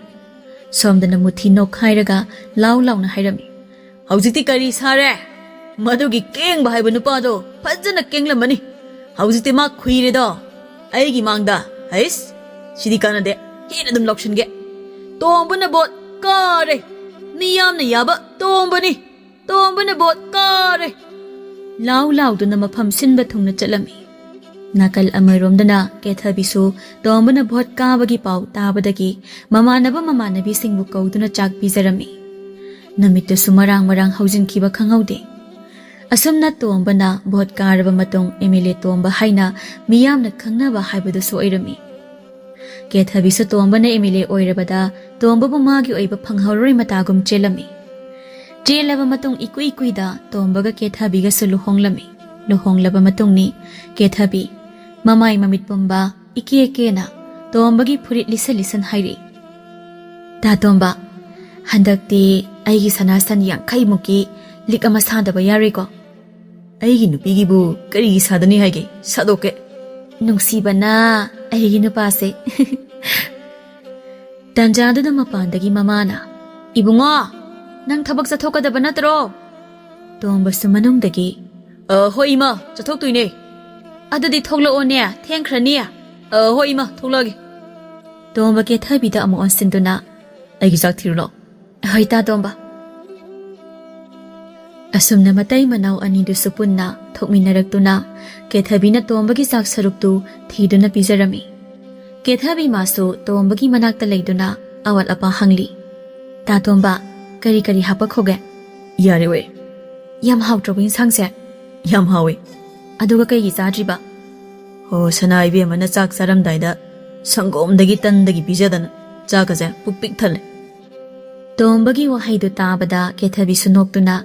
Somdana muthi no khairaga launa hairami. Haujiti kari sare madugi keng bahai banupado fajana kenglamani. Haujiti ma khuire do aigi mangda hais sidi kana de hena dum lokshin ge tombana bot kare niyamna yaba tombani bot kare lau duna mafam sinba thungna chalami. Nakal amaromdana kethabisu tombana bot kabagi pau tabadagi mamanabi singbu kauduna chak pijarami. Namita sumarang haujin kiba khangaude. Asumna tombana bot karaba matong MLA tomba haina miyamna khangnaba haibadu soirami. Kethabisu tombana MLA oirabada tomba magi oiba phanghoroi matagum chelami. Chelaba matong ikuida tombaga kethabiga suluhonglami. Luhonglaba matongni kethabi mamai mamit pumba ikena tombagi phurit lisan hairi. Ta tomba handakti aigi sanasan yang kai muki lik ama sadaba yariko. Aigi nupigi bu kari sadani haige sadoke. Nungsibana aigi nupase. Tanjadada mapandagi mamana. Ibungo nang thabak chathokadaba natro. Tomba sumanungdagi hoi ima chathoktuine. Adudi thoglao ne thengkhrania. Hoi ima thoglagi. Tomba ke thabida amu onsinduna aigi jak thirulo. Hoita tomba. Asumna matai manau anidu supunna thokminaraktuna kethabina tombagi sak saruktu thiduna pijarami. Kethabi masu tombagi manakta leiduna awal apa hangli. Ta tomba kari hapakhoge. Yare we. Yam hautrobin sangse. Yam hawe. Aduga kai sadriba. Ho sanai be mana chak saram daida sangomdagi tandagi pijadana chakaje pukpik thale. Tombagi wahaidu tabada kethabi sunoktuna.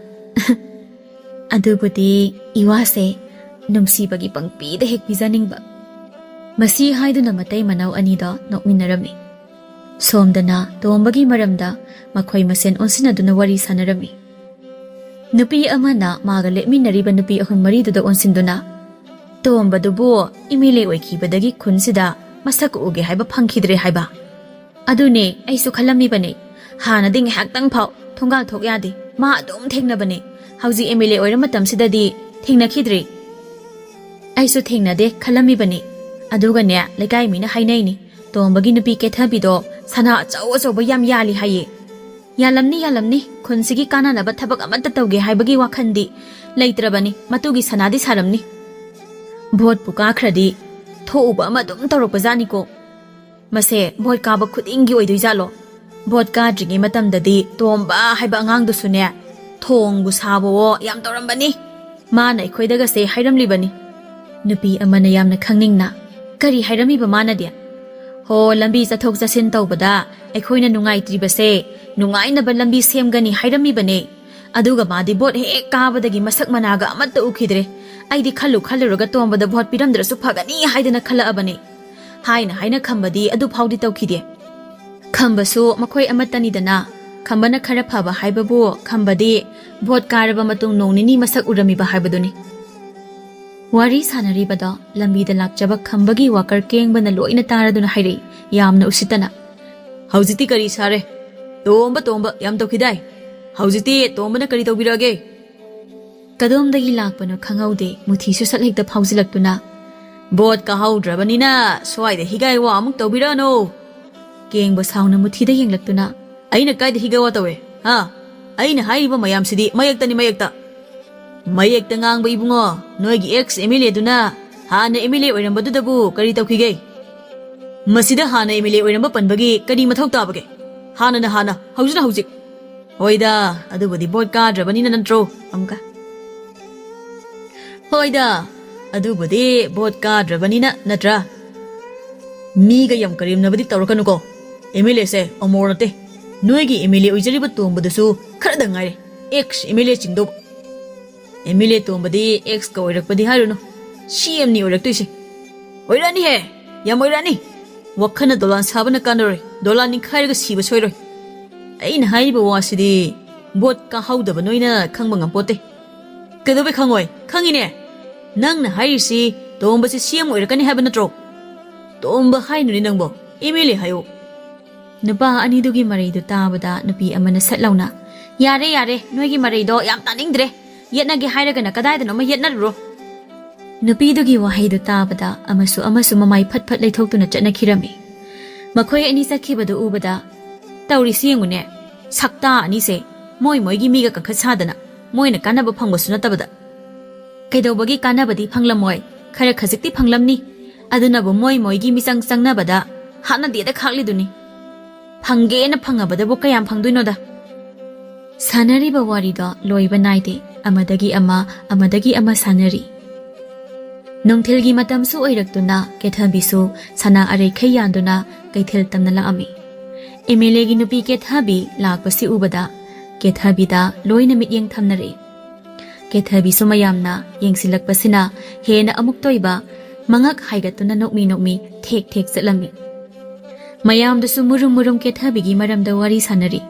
Adubudi iwase numsibagi pangpida hek pijaningba. Masi haiduna matai manau anida nokminarami. Somdana tombagi maramda makhoi masen onsinaduna wari sanarami. Nupi amana maga lepminariba nupi ahun mariduda onsinduna. Tomba dubo MLA oikibadagi khunsida masak uge haiba phangkhidre haiba. Adune aisu khalamni bane. Hana ding hak tang phau thongal thok yadi ma adum thekna bane ꯍꯧꯖꯤꯛ MLA ꯑꯣꯏꯔ ꯃꯇꯝꯁꯤꯗꯗꯤ ꯊꯦꯡꯅꯈꯤꯗ꯭ꯔꯤ ꯑꯩꯁꯨ ꯊꯦꯡꯅꯗꯦ ꯈꯜꯂꯝꯃꯤꯕꯅꯤ ꯑꯗꯨꯒꯅꯦ ꯂꯩꯀꯥꯏ ꯃꯤꯅ ꯍꯥꯏꯅꯩꯅꯤ ꯇꯣꯝꯕꯒꯤ ꯅꯨꯄꯤ ꯀꯦꯊꯕꯤꯗꯣ ꯁꯅꯥ ꯑꯆꯧꯕ ꯌꯥꯝ ꯌꯥꯜꯂꯤ ꯍꯥꯏꯌꯦ ꯌꯥꯜꯂꯝꯅꯤ ꯈꯨꯟꯁꯤꯒꯤ ꯀꯥꯟꯅꯅꯕ ꯊꯕꯛ ꯑꯃꯠꯇ ꯇꯧꯒꯦ ꯍꯥꯏꯕꯒꯤ ꯋꯥꯈꯟꯗꯤ ꯂꯩꯇ꯭ꯔꯕꯅꯤ ꯃꯇꯨꯒꯤ ꯁꯅꯥꯗꯤ ꯁꯥꯔꯝꯅꯤ ꯚꯣꯠꯄꯨ ꯀꯥꯈ꯭ꯔꯗꯤ ꯊꯣꯛꯎꯕ ꯑꯃ ꯑꯗꯨꯝ ꯇꯧꯔꯛꯄꯖꯥꯠꯅꯤꯀꯣ ꯃꯁꯦ ꯚꯣꯠ ꯀꯥꯕ ꯈꯨꯗꯤꯡꯒꯤ ꯑꯣꯏꯗꯣꯏꯖꯥꯠꯂꯣ ꯚꯣꯠ ꯀꯥꯗ꯭ꯔꯤꯉꯩ ꯃꯇꯝꯗꯗꯤ ꯇꯣꯝꯕ ꯍꯥꯏꯕ ꯑꯉꯥꯡꯗꯨꯁꯨꯅꯦ ꯊꯣꯡꯕꯨ ꯁꯥꯕꯋꯣ ꯌꯥꯝ ꯇꯧꯔꯝꯕꯅꯤ ꯃꯥꯅ ꯑꯩꯈꯣꯏꯗꯒꯁꯦ ꯍꯥꯏꯔꯝꯂꯤꯕꯅꯤ ꯅꯨꯄꯤ ꯑꯃꯅ ꯌꯥꯝꯅ ꯈꯪꯅꯤꯡꯅ ꯀꯔꯤ ꯍꯥꯏꯔꯝꯃꯤꯕ ꯃꯥꯅꯗꯤ ꯍꯣ ꯂꯝꯕꯤ ꯆꯠꯊꯣꯛ ꯆꯠꯁꯤꯟ ꯇꯧꯕꯗ ꯑꯩꯈꯣꯏꯅ ꯅꯨꯡꯉꯥꯏꯇ꯭ꯔꯤꯕꯁꯦ ꯅꯨꯡꯉꯥꯏꯅꯕ ꯂꯝꯕꯤ ꯁꯦꯝꯒꯅꯤ ꯍꯥꯏꯔꯝꯃꯤꯕꯅꯦ ꯑꯗꯨꯒ ꯃꯥꯗꯤ ꯚꯣꯠ ꯍꯦꯛ ꯀꯥꯕꯗꯒꯤ ꯃꯁꯛ ꯃꯅꯥꯒ ꯑꯃꯠꯇ ꯎꯈꯤꯗ꯭ꯔꯦ ꯑꯩꯗꯤ ꯈꯜꯂꯨꯔꯒ ꯇꯣꯝꯕꯗ ꯚꯣꯠ ꯄꯤꯔꯝꯗ꯭ꯔꯁꯨ ꯐꯒꯅꯤ ꯍꯥꯏꯗꯅ ꯈꯜꯂꯛꯑꯕꯅꯦ ꯍꯥꯏꯅ ꯈꯝꯕꯗꯤ ꯑꯗꯨ ꯐꯥꯎꯗꯤ ꯇꯧꯈꯤꯗꯦ ꯈꯝꯕꯁꯨ ꯃꯈꯣꯏ ꯑꯃꯠꯇꯅꯤꯗꯅ ꯈꯝꯕꯅ ꯈꯔ ꯐꯕ ꯍꯥꯏꯕꯕꯨ ꯈꯝꯕꯗꯤ ꯚꯣꯠ ꯀꯥꯔꯕ ꯃꯇꯨꯡ ꯅꯣꯡ ꯅꯤꯅꯤ ꯃꯁꯛ ꯎꯔꯝꯃꯤꯕ ꯍꯥꯏꯕꯗꯨꯅꯤ ꯋꯥꯔꯤ ꯁꯥꯟꯅꯔꯤꯕꯗ ꯂꯝꯕꯤꯗ ꯂꯥꯛꯆꯕ ꯈꯝꯕꯒꯤ ꯋꯥꯀꯔ ꯀꯦꯡꯕꯅ ꯂꯣꯏꯅ ꯇꯥꯔꯗꯨꯅ ꯍꯥꯏꯔꯛꯏ ꯌꯥꯝꯅ ꯎꯁꯤꯠꯇꯅ ꯍꯧꯖꯤꯛꯇꯤ ꯀꯔꯤ ꯁꯥꯔꯦ ꯇꯣꯝꯕ ꯌꯥꯝ ꯇꯧꯈꯤꯗꯥꯏ ꯍꯧꯖꯤꯛꯇꯤ ꯇꯣꯝꯕꯅ ꯀꯔꯤ ꯇꯧꯕꯤꯔꯛꯑꯒꯦ ꯀꯗꯣꯝꯗꯒꯤ ꯂꯥꯛꯄꯅꯣ ꯈꯪꯍꯧꯗꯦ ꯃꯨꯊꯤꯁꯨ ꯁꯠ ꯍꯦꯛꯇ ꯐꯥꯎꯖꯤꯜꯂꯛꯇꯨꯅ ꯚꯣꯠ ꯀꯥꯍꯧꯗ꯭ꯔꯕꯅꯤꯅ ꯁ꯭ꯋꯥꯏꯗ ꯍꯤꯒꯥꯏ ꯋꯥ ꯑꯃꯨꯛ ꯇꯧꯕꯤꯔꯛꯑꯅꯣ ꯀꯦꯡꯕ ꯁꯥꯎꯅ ꯃꯨꯊꯤꯗ ꯌꯦꯡꯂꯛꯇꯨꯅ ꯑꯩꯅ ꯀꯥꯏꯗ ꯍꯤꯒꯥꯏ ꯋꯥ ꯇꯧꯋꯦ ꯑꯩꯅ ꯍꯥꯏꯔꯤꯕ ꯃꯌꯥꯝꯁꯤꯗꯤ ꯃꯌꯦꯛꯇ ꯉꯥꯡꯕ ꯏꯕꯨꯡꯉꯣ ꯅꯣꯏꯒꯤ ꯑꯦꯛꯁ MLA ꯗꯨꯅ ꯍꯥꯟꯅ MLA ꯑꯣꯏꯔꯝꯕꯗꯨꯗꯕꯨ ꯀꯔꯤ ꯇꯧꯈꯤꯒꯦ ꯃꯁꯤꯗ ꯍꯥꯟꯅ MLA ꯑꯣꯏꯔꯝꯕ ꯄꯟꯕꯒꯤ ꯀꯔꯤ ꯃꯊꯧ ꯇꯥꯕꯒꯦ ꯍꯥꯟꯅ ꯍꯧꯖꯤꯛꯅ ꯍꯧꯖꯤꯛ ꯍꯣꯏꯗ ꯑꯗꯨꯕꯨꯗꯤ ꯚꯣꯠ ꯀꯥꯗ꯭ꯔꯕꯅꯤꯅ ꯅꯠꯇ꯭ꯔꯣ ꯑꯃꯨꯛꯀ ꯍꯣꯏꯗ ꯑꯗꯨꯕꯨꯗꯤ ꯚꯣꯠ ꯀꯥꯗ꯭ꯔꯕꯅꯤꯅ ꯅꯠꯇ꯭ꯔꯥ ꯃꯤꯒ ꯌꯥꯝ ꯀꯔꯦꯝꯅꯕꯗꯤ ꯇꯧꯔꯛꯀꯅꯨꯀꯣ MLAꯁꯦ ꯑꯃꯣꯔ ꯅꯠꯇꯦ ꯅꯣꯏꯒꯤ MLA ꯑꯣꯏꯖꯔꯤꯕ ꯇꯣꯝꯕꯗꯨꯁꯨ ꯈꯔꯗ ꯉꯥꯏꯔꯦ ꯑꯦꯛꯁ MLA ꯆꯤꯡꯗꯧꯕ MLA ꯇꯣꯝꯕꯗꯤ ꯑꯦꯛꯁꯀ ꯑꯣꯏꯔꯛꯄꯗꯤ ꯍꯥꯏꯔꯨꯅꯨ CMꯅꯤ ꯑꯣꯏꯔꯛꯇꯣꯏꯁꯦ ꯑꯣꯏꯔꯛꯑꯅꯤꯍꯦ ꯌꯥꯝ ꯑꯣꯏꯔꯛꯑꯅꯤ ꯋꯥꯈꯜꯅ ꯗꯣꯂꯥꯟ ꯁꯥꯕꯅ ꯀꯥꯟꯅꯔꯣꯏ ꯗꯣꯂꯥꯟ ꯅꯤꯡꯈꯥꯏꯔꯒ ꯁꯤꯕ ꯁꯣꯏꯔꯣꯏ ꯑꯩꯅ ꯍꯥꯏꯔꯤꯕ ꯋꯥꯁꯤꯗꯤ ꯚꯣꯠ ꯀꯥꯍꯧꯗꯕ ꯅꯣꯏꯅ ꯈꯪꯕ ꯉꯝꯄꯣꯠꯇꯦ ꯀꯩꯗꯧꯕꯩ ꯈꯪꯉꯣꯏ ꯈꯪꯉꯤꯅꯦ ꯅꯪꯅ ꯍꯥꯏꯔꯤꯁꯤ ꯇꯣꯝꯕꯁꯤ CM ꯑꯣꯏꯔꯛꯀꯅꯤ ꯍꯥꯏꯕ ꯅꯠꯇ꯭ꯔꯣ ꯇꯣꯝꯕ ꯍꯥꯏꯅꯨꯅꯤ ꯅꯪꯕꯣ MLA ꯍꯥꯏꯌꯣ ꯅꯨꯄꯥ ꯑꯅꯤꯗꯨꯒꯤ ꯃꯔꯩꯗꯨ ꯇꯥꯕꯗ ꯅꯨꯄꯤ ꯑꯃꯅ ꯁꯠ ꯂꯥꯎꯅ ꯌꯥꯔꯦ ꯅꯣꯏꯒꯤ ꯃꯔꯩꯗꯣ ꯌꯥꯝ ꯇꯥꯅꯤꯡꯗ꯭ꯔꯦ ꯌꯦꯠꯅꯒꯦ ꯍꯥꯏꯔꯒꯅ ꯀꯗꯥꯏꯗꯅꯣꯃ ꯌꯦꯠꯅꯔꯨꯔꯣ ꯅꯨꯄꯤꯗꯨꯒꯤ ꯋꯥꯍꯩꯗꯨ ꯇꯥꯕꯗ ꯑꯃꯁꯨ ꯃꯃꯥꯏ ꯐꯠ ꯂꯩꯊꯣꯛꯇꯨꯅ ꯆꯠꯅꯈꯤꯔꯝꯃꯤ ꯃꯈꯣꯏ ꯑꯅꯤ ꯆꯠꯈꯤꯕꯗꯨ ꯎꯕꯗ ꯇꯧꯔꯤꯁꯤ ꯌꯦꯡꯉꯨꯅꯦ ꯁꯛꯇꯥ ꯑꯅꯤꯁꯦ ꯃꯣꯏꯒꯤ ꯃꯤꯒ ꯀꯟꯈꯠ ꯁꯥꯗꯅ ꯃꯣꯏꯅ ꯀꯥꯟꯅꯕ ꯐꯪꯕꯁꯨ ꯅꯠꯇꯕꯗ ꯀꯩꯗꯧꯕꯒꯤ ꯀꯥꯟꯅꯕꯗꯤ ꯐꯪꯂꯝꯃꯣꯏ खर खजिक्ति फंगलमनी अदुनबु मोई मिचंग चंगनबदा हानदेदा खाक्लिदुनी फंगेना फंगबदबु कयाम फंगदुइनोदा सानरीबा वारीदो लोइबा नाइदे अमदगी अमा सानरी नोंथेलगी मतमसु ओइरक्तुना केथाबिसु सना अरेखै यान्दुना कैथेल तमना लाअमी MLA गी नुपी केथाबी लाकपसि उबदा केथाबिदा लोइना मित्येंग थमनरे केथाबिसु मयामना येंगसिलकपसिना हेना अमुक तोइबा मंगक हाइगतुना नोकमी थेक चलमी मयामदसु मुरुम केथाबिगी मरमदा वारी सानरी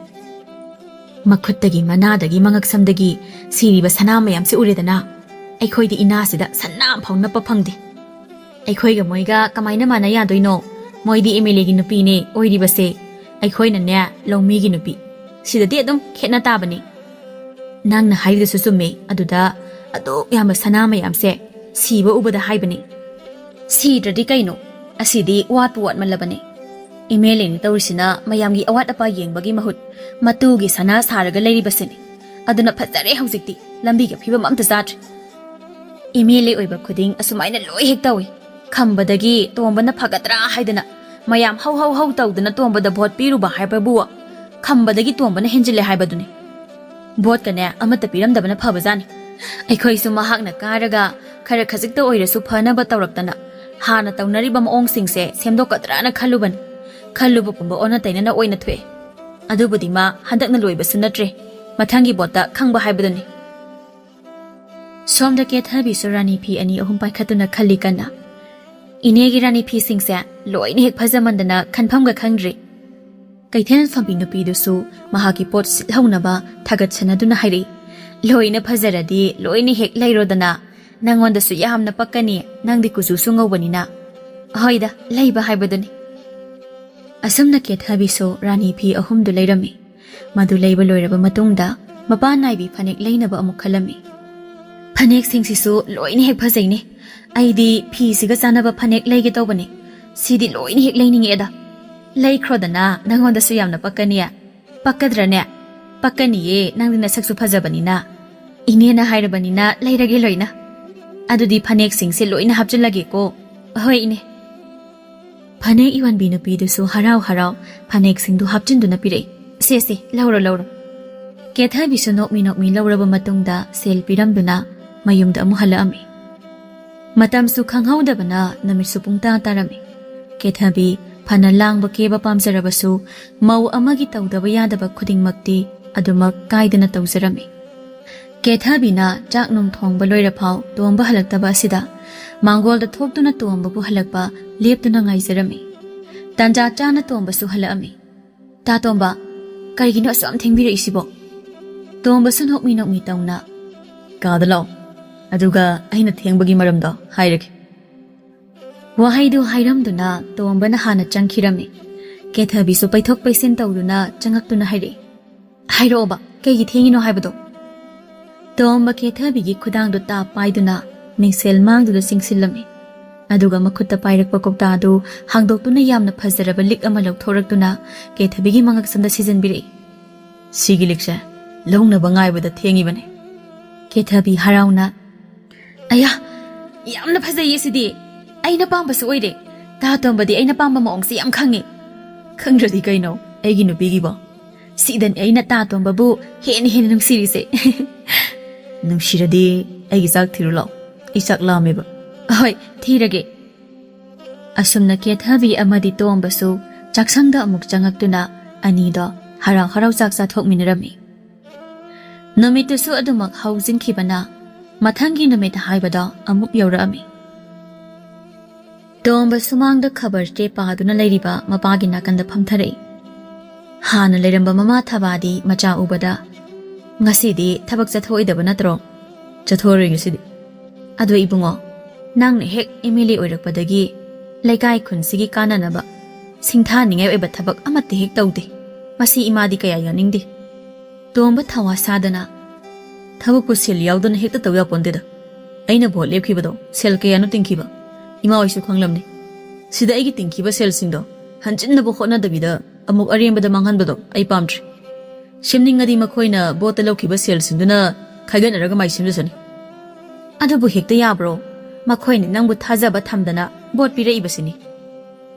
मखुत्तगी मनादगी मंगक समदगी सिरिबा सना मयामसे उरेदना अखोइदी इनासिदा सन्नाम फाउ नप्पा फंगदे अखोइगा मोइगा कमाइना माना यादोइनो मोइदी MLA गी नुपीने ओइरिबसे अखोइनाने लौमीगी नुपी सिददि अदुम खेना ताबनी नांगना हाइदसु सुमे अदुदा अदो यामा सना मयामसे सिबा उबदा हाइबनी सिद्रदि कैनो असिदी वाट मल्लबने MLA नि तौरिसिना मयामगी अवाट अपा येंबगी महुत मतुगी सना सारगा लेरिबसेनी अदुना फजरे हौजिक्ति लंबीगा फिबम अमता जाद्रे MLA ओइबा खुदिंग असुमाइना लोइ हेक तौइ खंबदगी तोंबना फगत्रा हाइदना मयाम हौ तौदना तोंबदा भोट पिरुबा हाइबबु खंबदगी तोंबना हेंजिले हाइबदुनी भोट कने अमता पिरमदबना फबजानी अखोइसु महाकना कारगा खरा खजिक्ता ओइरसु फनबा तौरक्तना हाना तौनरिबा मओंगसिंगसे सेमदोकद्राना खल्लुबा पुंबा ओना तैनना ओइना थ्वे अदुबुदि मा हंदकना लोइबसु नत्रे मथंगी बोटा खंबा हाइबदुनी सोमदा केथाबिसु रानी फी अनि अहुम पाइखतुना खल्ली कन्ना इनेगी रानी फी सिंगसे लोइने हेक फजमंदना खनफमगा खंग्रे कैथेन फंपी नुपीदुसु महाकी pot सिलहौनबा थागतसनदुना हाइरे लोइने फजरदि लोइने Keck लैरोदना नंगोंदसु यामना पक्कनी नंगदि कुजुसु ngौबनिना होइदा लैबा हाइबदुनी असमना केथाबिसु Rani fee अहुमदु लैरमी मदु लैबा लोइरबा मतुंगदा Mapa naibi phanek leinaba amuk khalami. Phanek singsisu loini hek phajaine. Aidi phi siga chanaba phanek leige tawbani. Sidi loini hek leininge da. Leikhrodana nangonda su yamna pakkaniya. Pakkadrane. Pakkaniye nangdina saksu phajabanina. Inena hairabanina leirage loina. Adudi phanek singse loina hapjilage ko. Hoi ine. Phanek iwan binu pidusu harau harau phanek singdu hapjinduna pirei. Se lauro. Ketha bisu nokmi lauraba matungda sel piramduna mayumda amu halaami. Matamsu khanghaudabana namisu pungta tarami. Ketha bi phana langba keba pamjarabasu mau amagi tawdaba yadaba khudingmakti adumak kaidana tawjarami. Ketha bina chaknum thongba loiraphaw tomba halaktaba asida mangolda thokduna tomba bu halakpa leptuna ngaijarami. Tanja chana tomba su halaami. Ta tomba karigino asam thengbira isibo. Tomba sun nokmi tawna. Kadalaw. Aduga aina thengbagi maramda hairake. Wahaidu hairamduna tombana hana changkhirami. Ketha bisu paithok paisin tawduna changaktuna haire. Hairoba kaigi thengino haibado. Tomba ketha bigi khudangdu ta paiduna mingsel mangduda singsilami. Aduga makhutta pairakpa kokta du hangdoktuna yamna phajaraba lik ama lauthoraktuna ketha bigi mangaksamda sijanbirei. Sigi likse longnaba ngaibada thengibane. Ketha bi harauna. Aya yamna phajaye sidi. Aina pamba su oire. Ta tombadi aina pamba maongsi yam khangi. Khangradi kaino aigi nupigi ba. Sidan aina ta tomba bu hen nungsirise. Nungshiradi aigi sak thirulo. Isak lameba. Hoi thirage. Asumna kethabi amadi tomba su chaksangda amuk changaktuna anida harau chak chathokminarami. Namitusu adumak haujinkhibana mathangi namit haibada amuk yaurami. Tomba sumangda khabar te paduna leiriba mapagi nakanda phamtharei. Hana leiramba mama thabadi macha ubada. Ngasidi thabak chathoidaba natro. Chathoroi ngasidi. Adu ibungo nangna hek MLA oirakpadagi laikai khunsigi kananaba. Singtha ningai oiba thabak amatti hek tawde. Masi imadi kaya yaningdi. Tomba thawa sadana. Thabakku sel yaudana hekta tawya pondeda. Aina bhot lepkhibado sel kayanu tingkhiba. Ima oisu khanglamni. Sida aigi tingkiba sel singdo hanchinna bo khona dabida amuk arembada manghanbado ai pamtri. Shimningadi makhoina bota lokhiba sel singduna khaiganaraga mai simjasani. Adubu hekta yabro makhoini nangbu thajaba thamdana bot pira ibasini.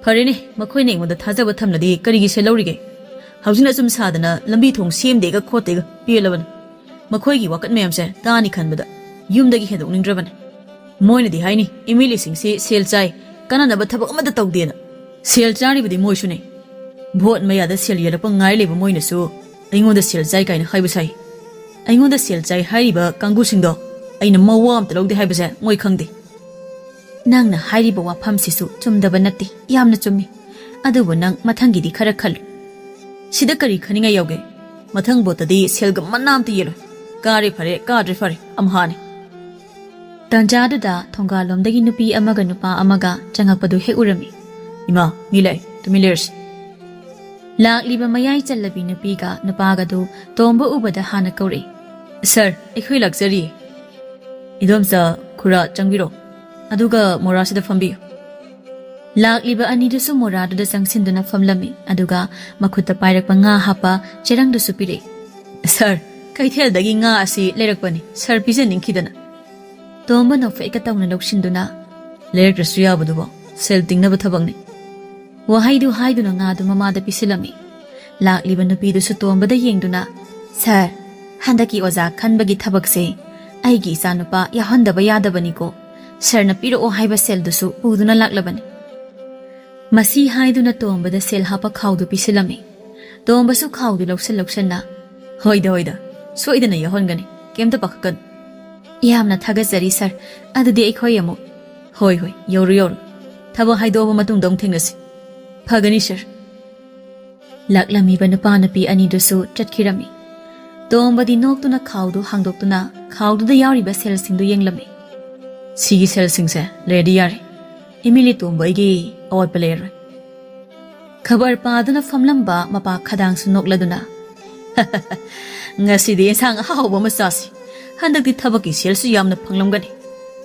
Pharene makhoina ingoda thajaba thamnadi karigi selawrige. Haujina sum sadana lambi thong semdega khotega pielaban. Makhoigi wakat mayamse tani khanbada yumdagi hedok ningdraban. Moina di haini MLA singsi sel chai kanana ba thabak amada tawdena sel chari budi moisune bhot maya da sel yelapa ngai leba moina su aingoda sel chai kaina haiba sai aingoda sel chai haiba kanggu singdo aina mawam tawde haiba sa moi khangde nangna haiba wafam sisu chumdaba natti yamna chummi adubu nang mathangi di khara khal sida kari khaninga yauge mathang botadi selga manam ti yelo kare fare amhane Tanjaduda thongalomdagi nupi amaga nupa amaga changakpadu hek urami. Ima, milai, tumilears. Lakliba mayai challabi nupiga nupagadu tomba ubada hana kauri. Sir, ikhui lakzari. Idomsa khura changbiro. Aduga morasida fambiyo. Lakliba anidusu moraduda changsinduna famlami. Aduga makhutta pairakpa nga hapa cherangdusu pire. Sir, kaithel-dagi nga asi leirakpani. Sir pijaningkhidana. Tomba no fake tawna lokshinduna lerk rasuya budubo sel tingna bathabangni wahaidu haiduna nga du mamada pisilami lakliba nupidu su tomba da yengduna sir handaki oza khanbagi thabakse aigi sanupa yahondaba yadabani ko sir na piro o haiba sel dusu puduna laklabani masi haiduna tomba da sel hapa khawdu pisilami tomba su khawdu loksanna hoida soidana yahongani kemta pakkan Yamna thagajari sir adudi aikhoi amu hoi yoru thaba haidoba matung dong thingnasi phagani sir laklami banupa napi ani dusu chatkirami tombadi noktuna khawdu hangdoktuna khawdu da yari ba sel singdu yenglami sigi sel singse ready yari imili tombai gi awat player khabar paduna famlamba mapa khadang su nokladuna Ngasi sang ahauba masasi. Handakti thabaki selsu yamna phanglamgani.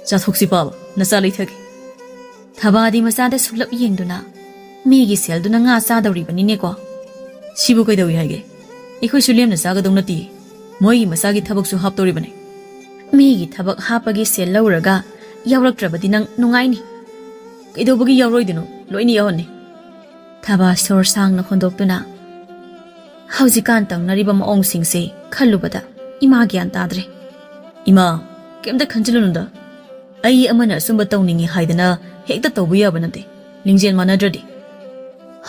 Chathoksi paba nasa leithagi. Thabadi masada sublap yengduna. Migi selduna nga sadawribanine ko. Sibu kaidawi haige. Ikhoy suliam na sagadong nati. Moi masagi thabak su haptoribane. Migi thabak hapagi sel lauraga yawraktrabadi nang nungaini. Kaidobagi yawroidino loini yawani. Thaba sor sang na khondoktuna. Haujikan tangnariba maong singse khallubada ima gyan tadre. Ima kemda khanjilununda. Ai amana sumba tawningi haidana hekta tawbu yaba nate. Lingjen manadradi.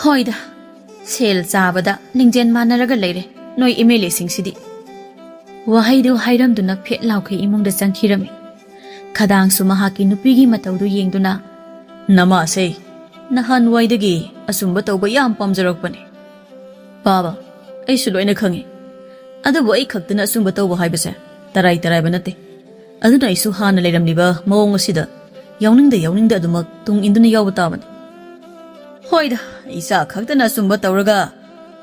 Hoida sel zabada lingjen manaraga leire. Noi MLA singsidi. Wahaidu hairamduna phet laukhe imungda changkhirami. Khadang su mahaki nupigi matawdu yengduna. Nama sei nahan waidagi asumba tawba yam pamjarakpani. Baba aisu loina khangi. Adabu ai khaktana asumba tawba haibase tarai tarai banate. Aduna aisu hana leiramliba maong asida yawningda adumak tung induna yawba tabani. Hoida isa khaktana asumba tawraga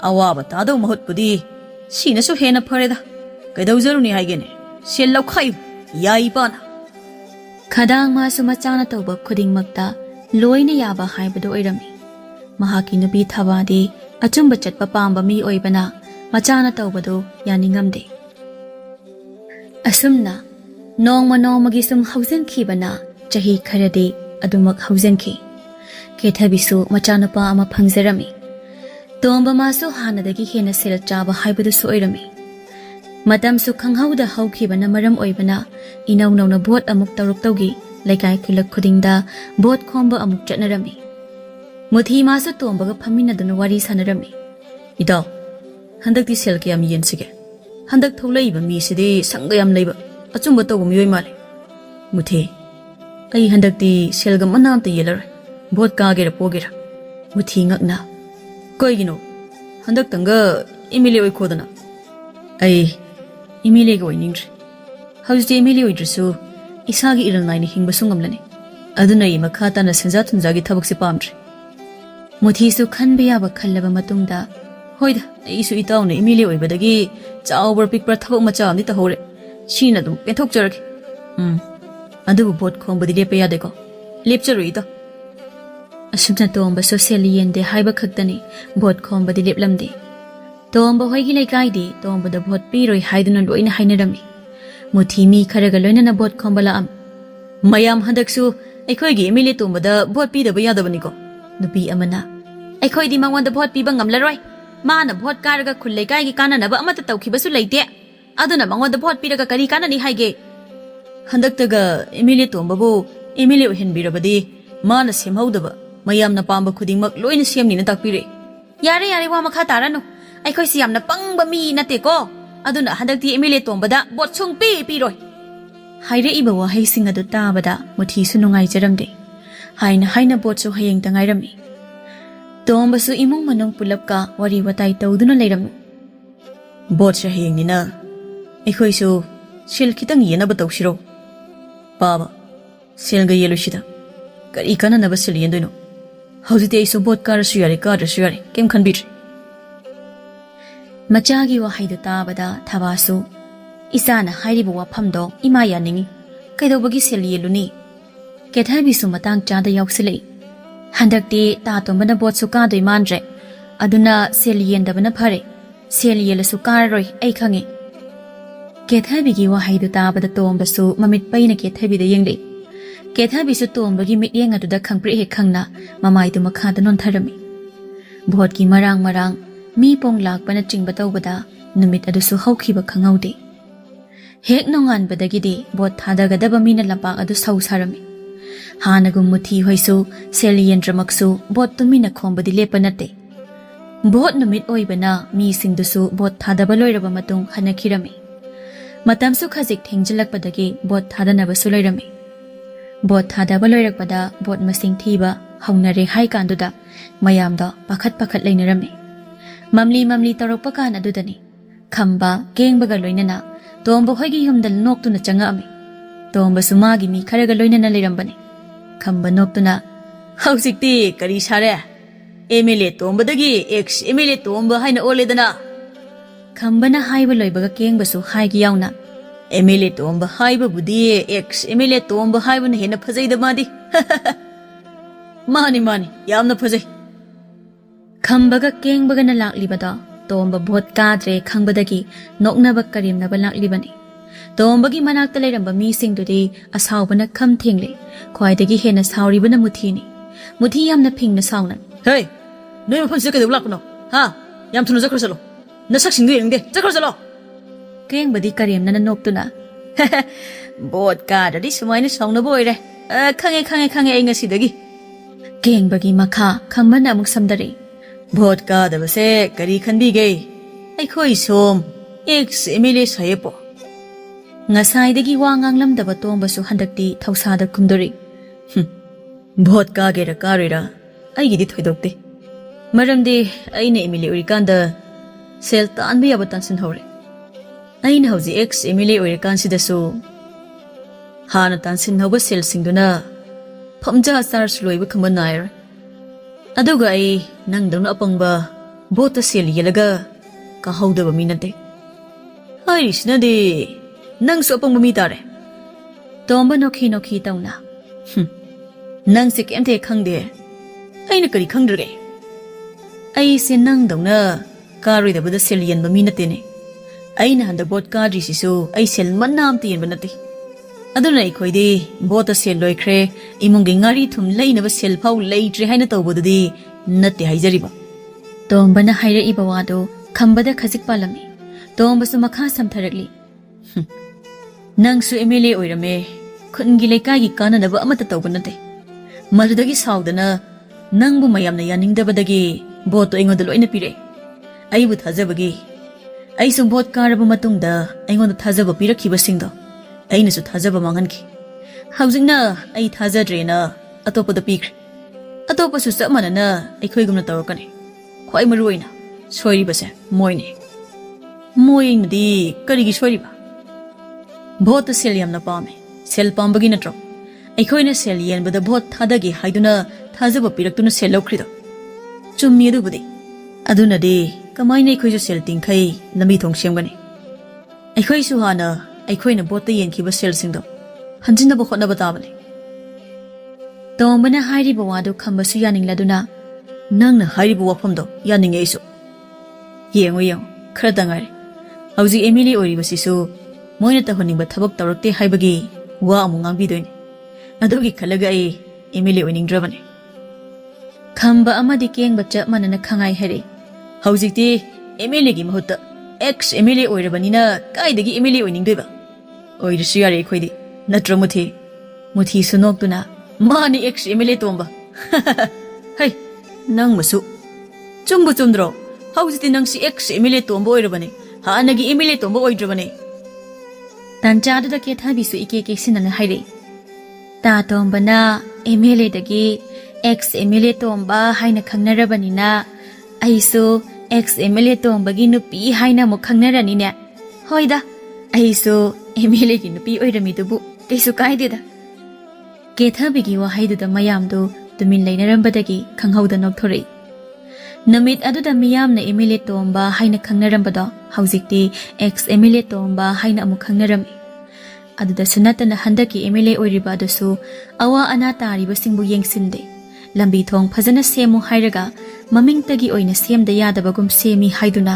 awaba tadaw mahutpudi sinasu hena phareda. Kaidawjaruni haigene sel laukhayu yai pana. Khadang masu machana tawba khudingmakta loina yaba haibado oirami. Mahaki nupi thabadi achumba chatpa pamba mi oibana machana tawbado yaningamde. Asumna nongmagi sum haujankhibana chahi kharadi adumak haujankhi. Kethabisu machana pa ama phangjarami. Tomba masu hanadagi hena sel chaba haibado su oirami. Matam su khanghauda haukibana maram oibana inaw nawna bot amuk taruk tawgi laikai khilak khudingda bot khomba amuk chatnarami. Muthi masu tombaga phaminaduna wari sanarami. Idaw handakti sel kayam yensige. Handak tholaiba mi sidi sangayam leiba achumba tawba miyoi male. Muthi ai handakti selga manamta yelar bot kagera pogera. Muthi ngakna koigino handak tanga MLA oi khodana. Ai MLA ga oiningre. Hausti MLA oidrusu isagi irangaini hingba sungamlani. Aduna I makha tana senja thunjagi thabakse pamdre. Muthi su khanba yaba khallaba matungda hoida isu itawne MLA oibadagi chawbar pikpra thabak macha amni tahore. Sina dum penthok jarage. Adubu bot khombadi lepa yadeko. Lepcharui to. Asumna tomba social yende haiba khaktani bot khombadi leplamde. Tomba hoigi laikai di tomba da bot piroi haiduna loina hainarami. Muthi mi kharaga loina na bot khombala am. Mayam handaksu aikhoigi MLA tomba da bot pidaba yadabaniko. Nupi amana aikhoi di mangwanda bot piba ngamlaroi. Mana bot karaga khullai kai gi kananaba amata tawkhibasu leite. Aduna mangwanda bot piraga kari kanani haige. Handaktaga MLA tombabu MLA ohenbirabadi mana semhaudaba mayamna pamba khudingmak loina semnina takpire. Yare wa makha taranu. Aikhoi siyamna pangba mi nate ko. Aduna handakti MLA tombada bot sung piroi. Haire iba wahai singa du tabada muthi su nungai jaramde. Haina bot su hayeng tangairami. Tomba su imung manung pulapka wari watai tawduna leirami. Bot sa hayeng nina. Aikhoi su sil kitang yenaba tawsiro. Baba silga yelo shida. Kari kana naba sil yendoino. Haudite iso bot karasu yare kem khanbitri. Machagi wahaidu tabada thabasu isana hairibu wafamdo ima yaningi kaidobagi sel yeluni kethabisu matang chada yausilei handakti ta tombana botsu ka doi manre aduna sel yendabana phare sel yelasu karroi ai khange kethabigi wahaidu tabada tombasu mamit paina kethabida yengle kethabisu tombagi mityeng aduda khangpri he khangna mamai du makha da non tharami bot ki marang mi pong lakpana chingba tawbada numit adusu haukhiba khangaude hek nongan badagidi bot thadagadaba mina lampak adu sausarami hanagum muthi hoisu seliyendramaksu bot tumina khombadi lepanate bot numit oibana mi singdusu bot thadaba loiraba matung hanakhirami matamsu khajik thengjilakpadagi bot thadanaba suloirami bot thadaba loirakpada bot masing thiba haunare hai kanduda mayamda pakhat leinarami mamli tarokpa kan adudani khamba kengbaga loinana tomba hoigi humdal noktuna changaami tomba sumagi mi kharaga loinana leirambani khamba noktuna hausikti kari sare MLA tombadagi ex MLA tomba haina oledana Kambana haiba loibaga kengbasu haigi yauna. MLA tomba haiba budi ex MLA tomba haiba na hena phajai da madi. Mani yamna phajai. Kambaga kengbaga na laklibada tomba bhot kadre khangbadagi noknaba karimnaba laklibani. Tombagi manakta lairamba misingdudi asaubana kham thingle khwaidagi hena sauribana muthini. Muthi yamna phingna sauna. Hey, noi mafam se kadau lakno. Ha, yam thunu jakhro chalo. Nasak singdu yengde jakhro chalo. Kengbadi karimna na noktuna. Bot kadadi sumaina sauna boire. Khange ai ngasidagi. Kengbagi makha khambana amuk samdari. Bot kadabase kari khanbige. Aikhoi som ex MLA sayepo. Ngasaidagi wa nganglamdaba tombasu handakti thausada kumdori. Bot kagera karira aigidi thoidokte. Maramdi aina MLA urikanda sel tanba yaba tansin hore. Aina hauji ex MLA urikansidasu hana tansin hoba sel singduna phamja stars loiba khamba nair. Aduga ai nangdawna apangba bota sel yelaga ka haudaba minate. Airisnadi nang so apang bumi tare. Tomba nokhi tauna. Nang se kem the khangde. Aina kari khangdre. Ai se nang dawna karui da buda sel yen bami nate ne. Aina handa bot kadri sisu ai sel mannam ti yen banate. Aduna ai khoide bota sel loikhre imungi ngari thum leina ba sel phau leitre haina tawbodudi natte haijariba. Tomba na haira iba wado khambada khajik palami. Tomba su makha samtharakli. Nangsu MLA oirame khungi lekai kananaba amata tawbanate. Madudagi saudana nangbu mayamna yaningdabadagi boto aingoda loina pire. Aibu thajabagi. Aisu bot karaba matungda aingoda thajaba pirakhiba singdo. Ainasu thajaba manganki. Haujingna ai thajadrena atopada pikre. Atopasu samanana aikhoigumna tawrakani. Khwai maruoina soiribase moine. Moingdi karigi soiriba. Bot sel yamna pame. Sel pambagi natro. Aikhoina sel yenbada bot thadagi haiduna thajaba piraktuna sel lokrido. Chummi adubudi. Aduna de kamaina aikhoisu sel tingkhai lami thong semgani. Aikhoisu hana aikhoina bot yenkhiba sel singdo hanjinaba hotnaba tabani. Tombana hairiba wadu khambasu yaningladuna nangna hairiba wafamdo yaninge isu. Yengo khara dangai. Hauji MLA oribasisu moina tahoningba thabak tawrakte haibagi wa amu ngangbidoine. Adugi khalaga ai MLA oiningdrabane. Khamba amadi kengba chap manana khangai hare. Haujikti MLA gi mahutta ex MLA oirabanina kaidagi MLA oiningdoiba. Oirisu yare khoidi natra muthi sunoktuna mani ex MLA tomba. Hai nang masu chumbu chumdro. Haujiti nang si ex MLA tomba oirabane. Hanagi MLA tomba oidrabane. Tanchadu da ke thabisu ike sinana haire. Ta tombana MLA dagi ex MLA tomba haina khangnarabanina aisu ex MLA tomba gi nupi haina mo khangnarani ne. Hoida aisu MLA gi nupi oirami dubu kaisu kaideda. Ke thabigi wa haidu da mayamdu tumin lainarambadagi khanghauda nokthori. Namit aduda miyamna MLA tomba haina khangnarambada haujikti ex MLA tomba haina amu khangnaram. Aduda sunatana handaki MLA oiriba adusu awa ana tariba singbu yengsinde. Lambi thong phajana semu hairaga mamingtagi oina semda yadabagum semi haiduna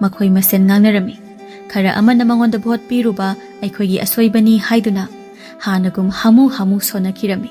makhoi masen ngangnarami. Khara amana mangonda bhot piruba aikhoigi asoibani haiduna hanagum hamu sonakirami.